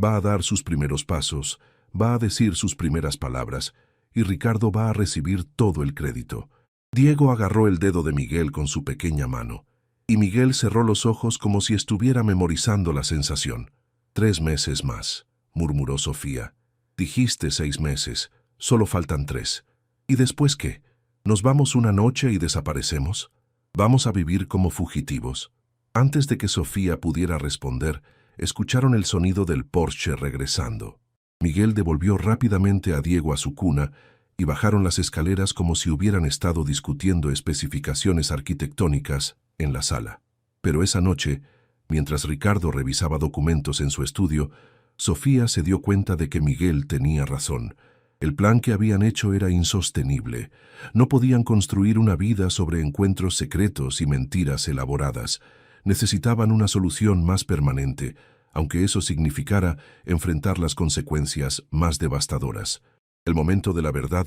Speaker 1: Va a dar sus primeros pasos, va a decir sus primeras palabras, y Ricardo va a recibir todo el crédito». Diego agarró el dedo de Miguel con su pequeña mano, y Miguel cerró los ojos como si estuviera memorizando la sensación. «3 meses más», murmuró Sofía. «Dijiste 6 meses, solo faltan 3. ¿Y después qué? ¿Nos vamos una noche y desaparecemos? ¿Vamos a vivir como fugitivos?» Antes de que Sofía pudiera responder, escucharon el sonido del Porsche regresando. Miguel devolvió rápidamente a Diego a su cuna y bajaron las escaleras como si hubieran estado discutiendo especificaciones arquitectónicas en la sala. Pero esa noche, mientras Ricardo revisaba documentos en su estudio, Sofía se dio cuenta de que Miguel tenía razón. El plan que habían hecho era insostenible. No podían construir una vida sobre encuentros secretos y mentiras elaboradas. Necesitaban una solución más permanente, aunque eso significara enfrentar las consecuencias más devastadoras. El momento de la verdad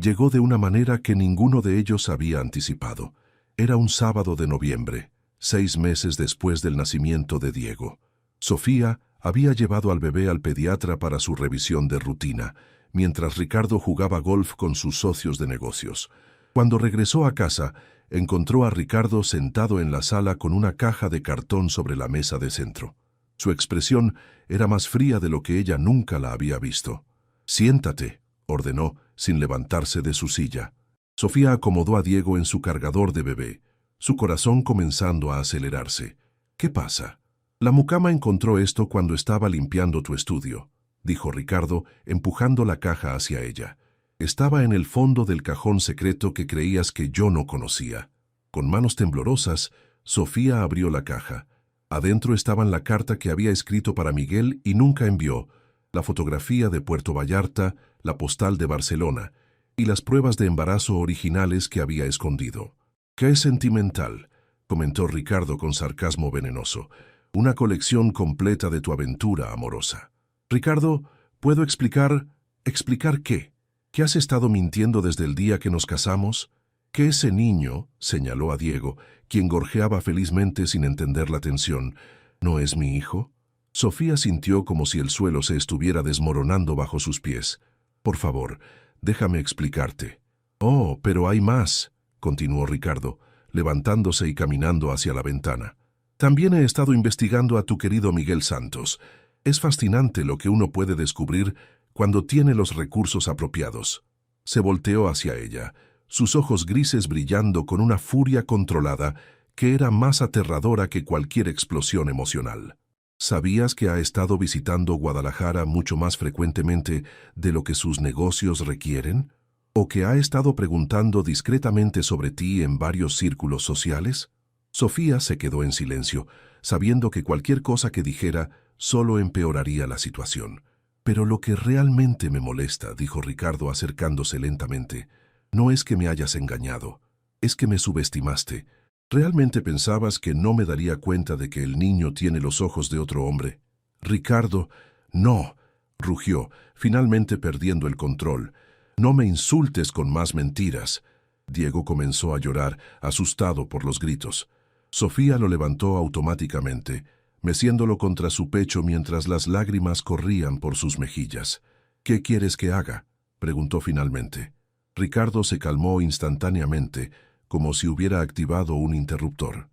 Speaker 1: llegó de una manera que ninguno de ellos había anticipado. Era un sábado de noviembre, 6 meses después del nacimiento de Diego. Sofía había llevado al bebé al pediatra para su revisión de rutina, mientras Ricardo jugaba golf con sus socios de negocios. Cuando regresó a casa, encontró a Ricardo sentado en la sala con una caja de cartón sobre la mesa de centro. Su expresión era más fría de lo que ella nunca la había visto. «Siéntate», ordenó, sin levantarse de su silla. Sofía acomodó a Diego en su cargador de bebé, su corazón comenzando a acelerarse. «¿Qué pasa?» «La mucama encontró esto cuando estaba limpiando tu estudio», dijo Ricardo, empujando la caja hacia ella. «Estaba en el fondo del cajón secreto que creías que yo no conocía». Con manos temblorosas, Sofía abrió la caja. Adentro estaban la carta que había escrito para Miguel y nunca envió, la fotografía de Puerto Vallarta, la postal de Barcelona y las pruebas de embarazo originales que había escondido. «Qué sentimental», comentó Ricardo con sarcasmo venenoso. «Una colección completa de tu aventura amorosa». «Ricardo, ¿puedo explicar? ¿Explicar qué? ¿Que has estado mintiendo desde el día que nos casamos? ¿Que ese niño», señaló a Diego, quien gorjeaba felizmente sin entender la tensión, «no es mi hijo?» Sofía sintió como si el suelo se estuviera desmoronando bajo sus pies. «Por favor, déjame explicarte». «Oh, pero hay más», continuó Ricardo, levantándose y caminando hacia la ventana. «También he estado investigando a tu querido Miguel Santos. Es fascinante lo que uno puede descubrir cuando tiene los recursos apropiados». Se volteó hacia ella, sus ojos grises brillando con una furia controlada que era más aterradora que cualquier explosión emocional. «¿Sabías que ha estado visitando Guadalajara mucho más frecuentemente de lo que sus negocios requieren? ¿O que ha estado preguntando discretamente sobre ti en varios círculos sociales?» Sofía se quedó en silencio, sabiendo que cualquier cosa que dijera solo empeoraría la situación. «Pero lo que realmente me molesta», dijo Ricardo acercándose lentamente, «no es que me hayas engañado, es que me subestimaste. ¿Realmente pensabas que no me daría cuenta de que el niño tiene los ojos de otro hombre?» «Ricardo, no», rugió, finalmente perdiendo el control. «No me insultes con más mentiras». Diego comenzó a llorar, asustado por los gritos. Sofía lo levantó automáticamente, meciéndolo contra su pecho mientras las lágrimas corrían por sus mejillas. «¿Qué quieres que haga?», preguntó finalmente. Ricardo se calmó instantáneamente, como si hubiera activado un interruptor.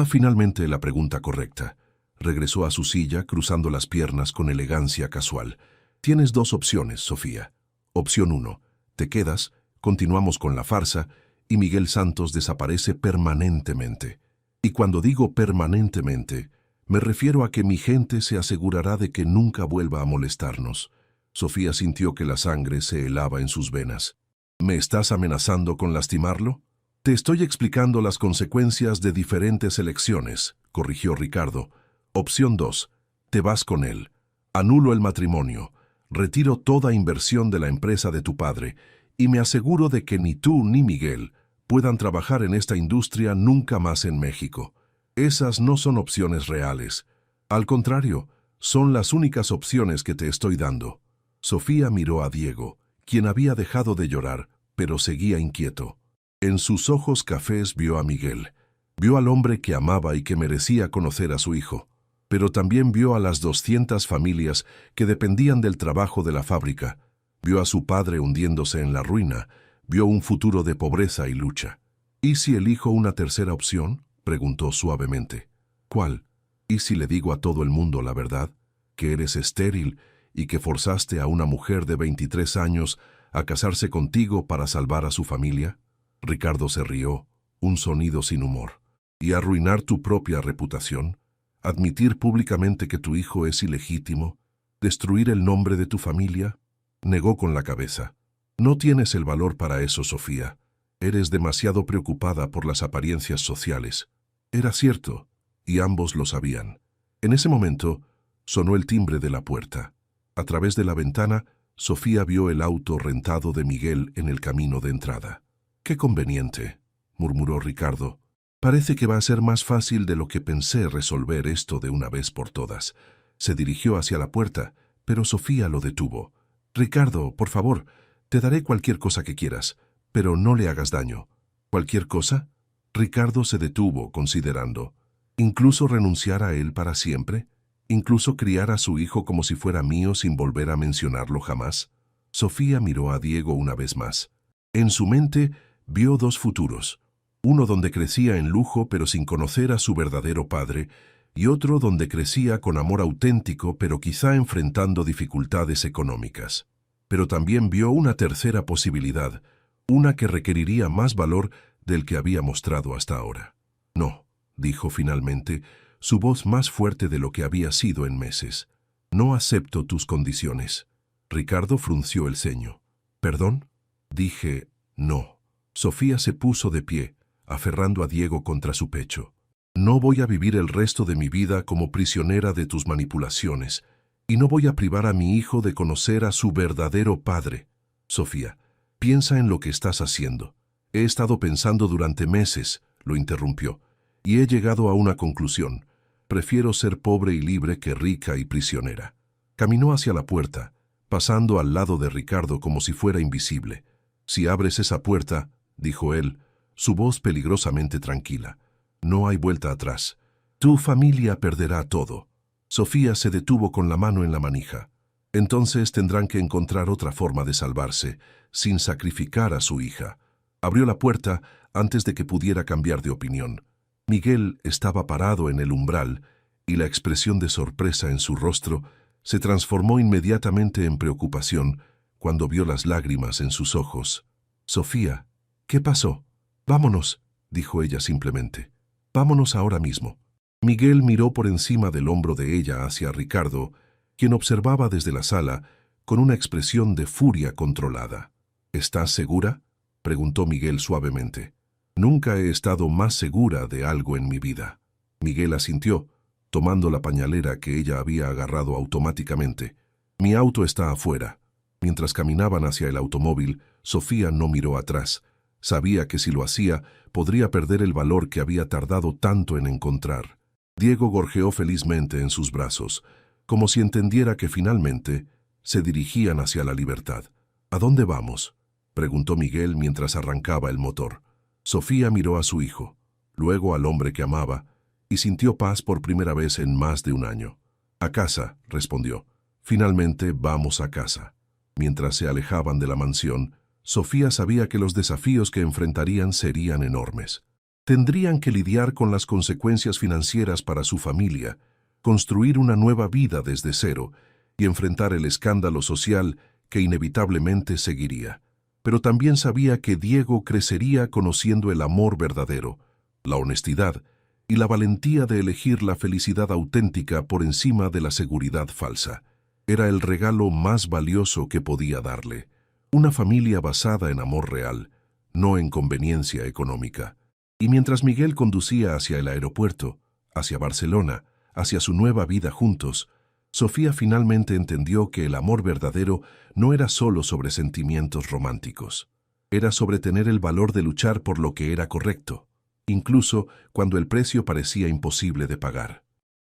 Speaker 1: Finalmente la pregunta correcta. Regresó a su silla, cruzando las piernas con elegancia casual. «Tienes 2 opciones, Sofía. Opción 1. Te quedas, continuamos con la farsa, y Miguel Santos desaparece permanentemente. Y cuando digo permanentemente, me refiero a que mi gente se asegurará de que nunca vuelva a molestarnos». Sofía sintió que la sangre se helaba en sus venas. «¿Me estás amenazando con lastimarlo?» «Te estoy explicando las consecuencias de diferentes elecciones», corrigió Ricardo. «Opción 2. Te vas con él. Anulo el matrimonio. Retiro toda inversión de la empresa de tu padre y me aseguro de que ni tú ni Miguel puedan trabajar en esta industria nunca más en México. Esas no son opciones reales. Al contrario, son las únicas opciones que te estoy dando». Sofía miró a Diego, quien había dejado de llorar, pero seguía inquieto. En sus ojos cafés vio a Miguel. Vio al hombre que amaba y que merecía conocer a su hijo. Pero también vio a las 200 familias que dependían del trabajo de la fábrica. Vio a su padre hundiéndose en la ruina. Vio un futuro de pobreza y lucha. «¿Y si elijo una tercera opción?», preguntó suavemente. «¿Cuál? ¿Y si le digo a todo el mundo la verdad? Que eres estéril y que forzaste a una mujer de 23 años a casarse contigo para salvar a su familia». Ricardo se rió, un sonido sin humor. «¿Y arruinar tu propia reputación? ¿Admitir públicamente que tu hijo es ilegítimo? ¿Destruir el nombre de tu familia?». Negó con la cabeza. «No tienes el valor para eso, Sofía. Eres demasiado preocupada por las apariencias sociales». Era cierto, y ambos lo sabían. En ese momento, Sonó el timbre de la puerta. A través de la ventana, Sofía vio el auto rentado de Miguel en el camino de entrada. «Qué conveniente», murmuró Ricardo. «Parece que va a ser más fácil de lo que pensé resolver esto de una vez por todas». Se dirigió hacia la puerta, pero Sofía lo detuvo. «Ricardo, por favor, te daré cualquier cosa que quieras, pero no le hagas daño». «¿Cualquier cosa?». Ricardo se detuvo, considerando. ¿Incluso renunciar a él para siempre? ¿Incluso criar a su hijo como si fuera mío sin volver a mencionarlo jamás? Sofía miró a Diego una vez más. En su mente vio dos futuros, uno donde crecía en lujo pero sin conocer a su verdadero padre, y otro donde crecía con amor auténtico pero quizá enfrentando dificultades económicas. Pero también vio una tercera posibilidad, una que requeriría más valor del que había mostrado hasta ahora. «No», dijo finalmente, su voz más fuerte de lo que había sido en meses. «No acepto tus condiciones». Ricardo frunció el ceño. «¿Perdón?». Dije, «no». Sofía se puso de pie, aferrando a Diego contra su pecho. «No voy a vivir el resto de mi vida como prisionera de tus manipulaciones, y no voy a privar a mi hijo de conocer a su verdadero padre». «Sofía, piensa en lo que estás haciendo». «He estado pensando durante meses», lo interrumpió, «y he llegado a una conclusión. Prefiero ser pobre y libre que rica y prisionera». Caminó hacia la puerta, pasando al lado de Ricardo como si fuera invisible. «Si abres esa puerta», dijo él, su voz peligrosamente tranquila, «no hay vuelta atrás. Tu familia perderá todo». Sofía se detuvo con la mano en la manija. «Entonces tendrán que encontrar otra forma de salvarse, sin sacrificar a su hija». Abrió la puerta antes de que pudiera cambiar de opinión. Miguel estaba parado en el umbral y la expresión de sorpresa en su rostro se transformó inmediatamente en preocupación cuando vio las lágrimas en sus ojos. «Sofía, ¿qué pasó?». «Vámonos», dijo ella simplemente. «Vámonos ahora mismo». Miguel miró por encima del hombro de ella hacia Ricardo, quien observaba desde la sala con una expresión de furia controlada. «¿Estás segura?», preguntó Miguel suavemente. «Nunca he estado más segura de algo en mi vida». Miguel asintió, tomando la pañalera que ella había agarrado automáticamente. «Mi auto está afuera». Mientras caminaban hacia el automóvil, Sofía no miró atrás. Sabía que si lo hacía, podría perder el valor que había tardado tanto en encontrar. Diego gorjeó felizmente en sus brazos, como si entendiera que finalmente se dirigían hacia la libertad. «¿A dónde vamos?», preguntó Miguel mientras arrancaba el motor. Sofía miró a su hijo, luego al hombre que amaba, y sintió paz por primera vez en más de un año. «A casa», respondió. «Finalmente vamos a casa». Mientras se alejaban de la mansión, Sofía sabía que los desafíos que enfrentarían serían enormes. Tendrían que lidiar con las consecuencias financieras para su familia, construir una nueva vida desde cero y enfrentar el escándalo social que inevitablemente seguiría. Pero también sabía que Diego crecería conociendo el amor verdadero, la honestidad y la valentía de elegir la felicidad auténtica por encima de la seguridad falsa. Era el regalo más valioso que podía darle. Una familia basada en amor real, no en conveniencia económica. Y mientras Miguel conducía hacia el aeropuerto, hacia Barcelona, hacia su nueva vida juntos, Sofía finalmente entendió que el amor verdadero no era solo sobre sentimientos románticos. Era sobre tener el valor de luchar por lo que era correcto, incluso cuando el precio parecía imposible de pagar.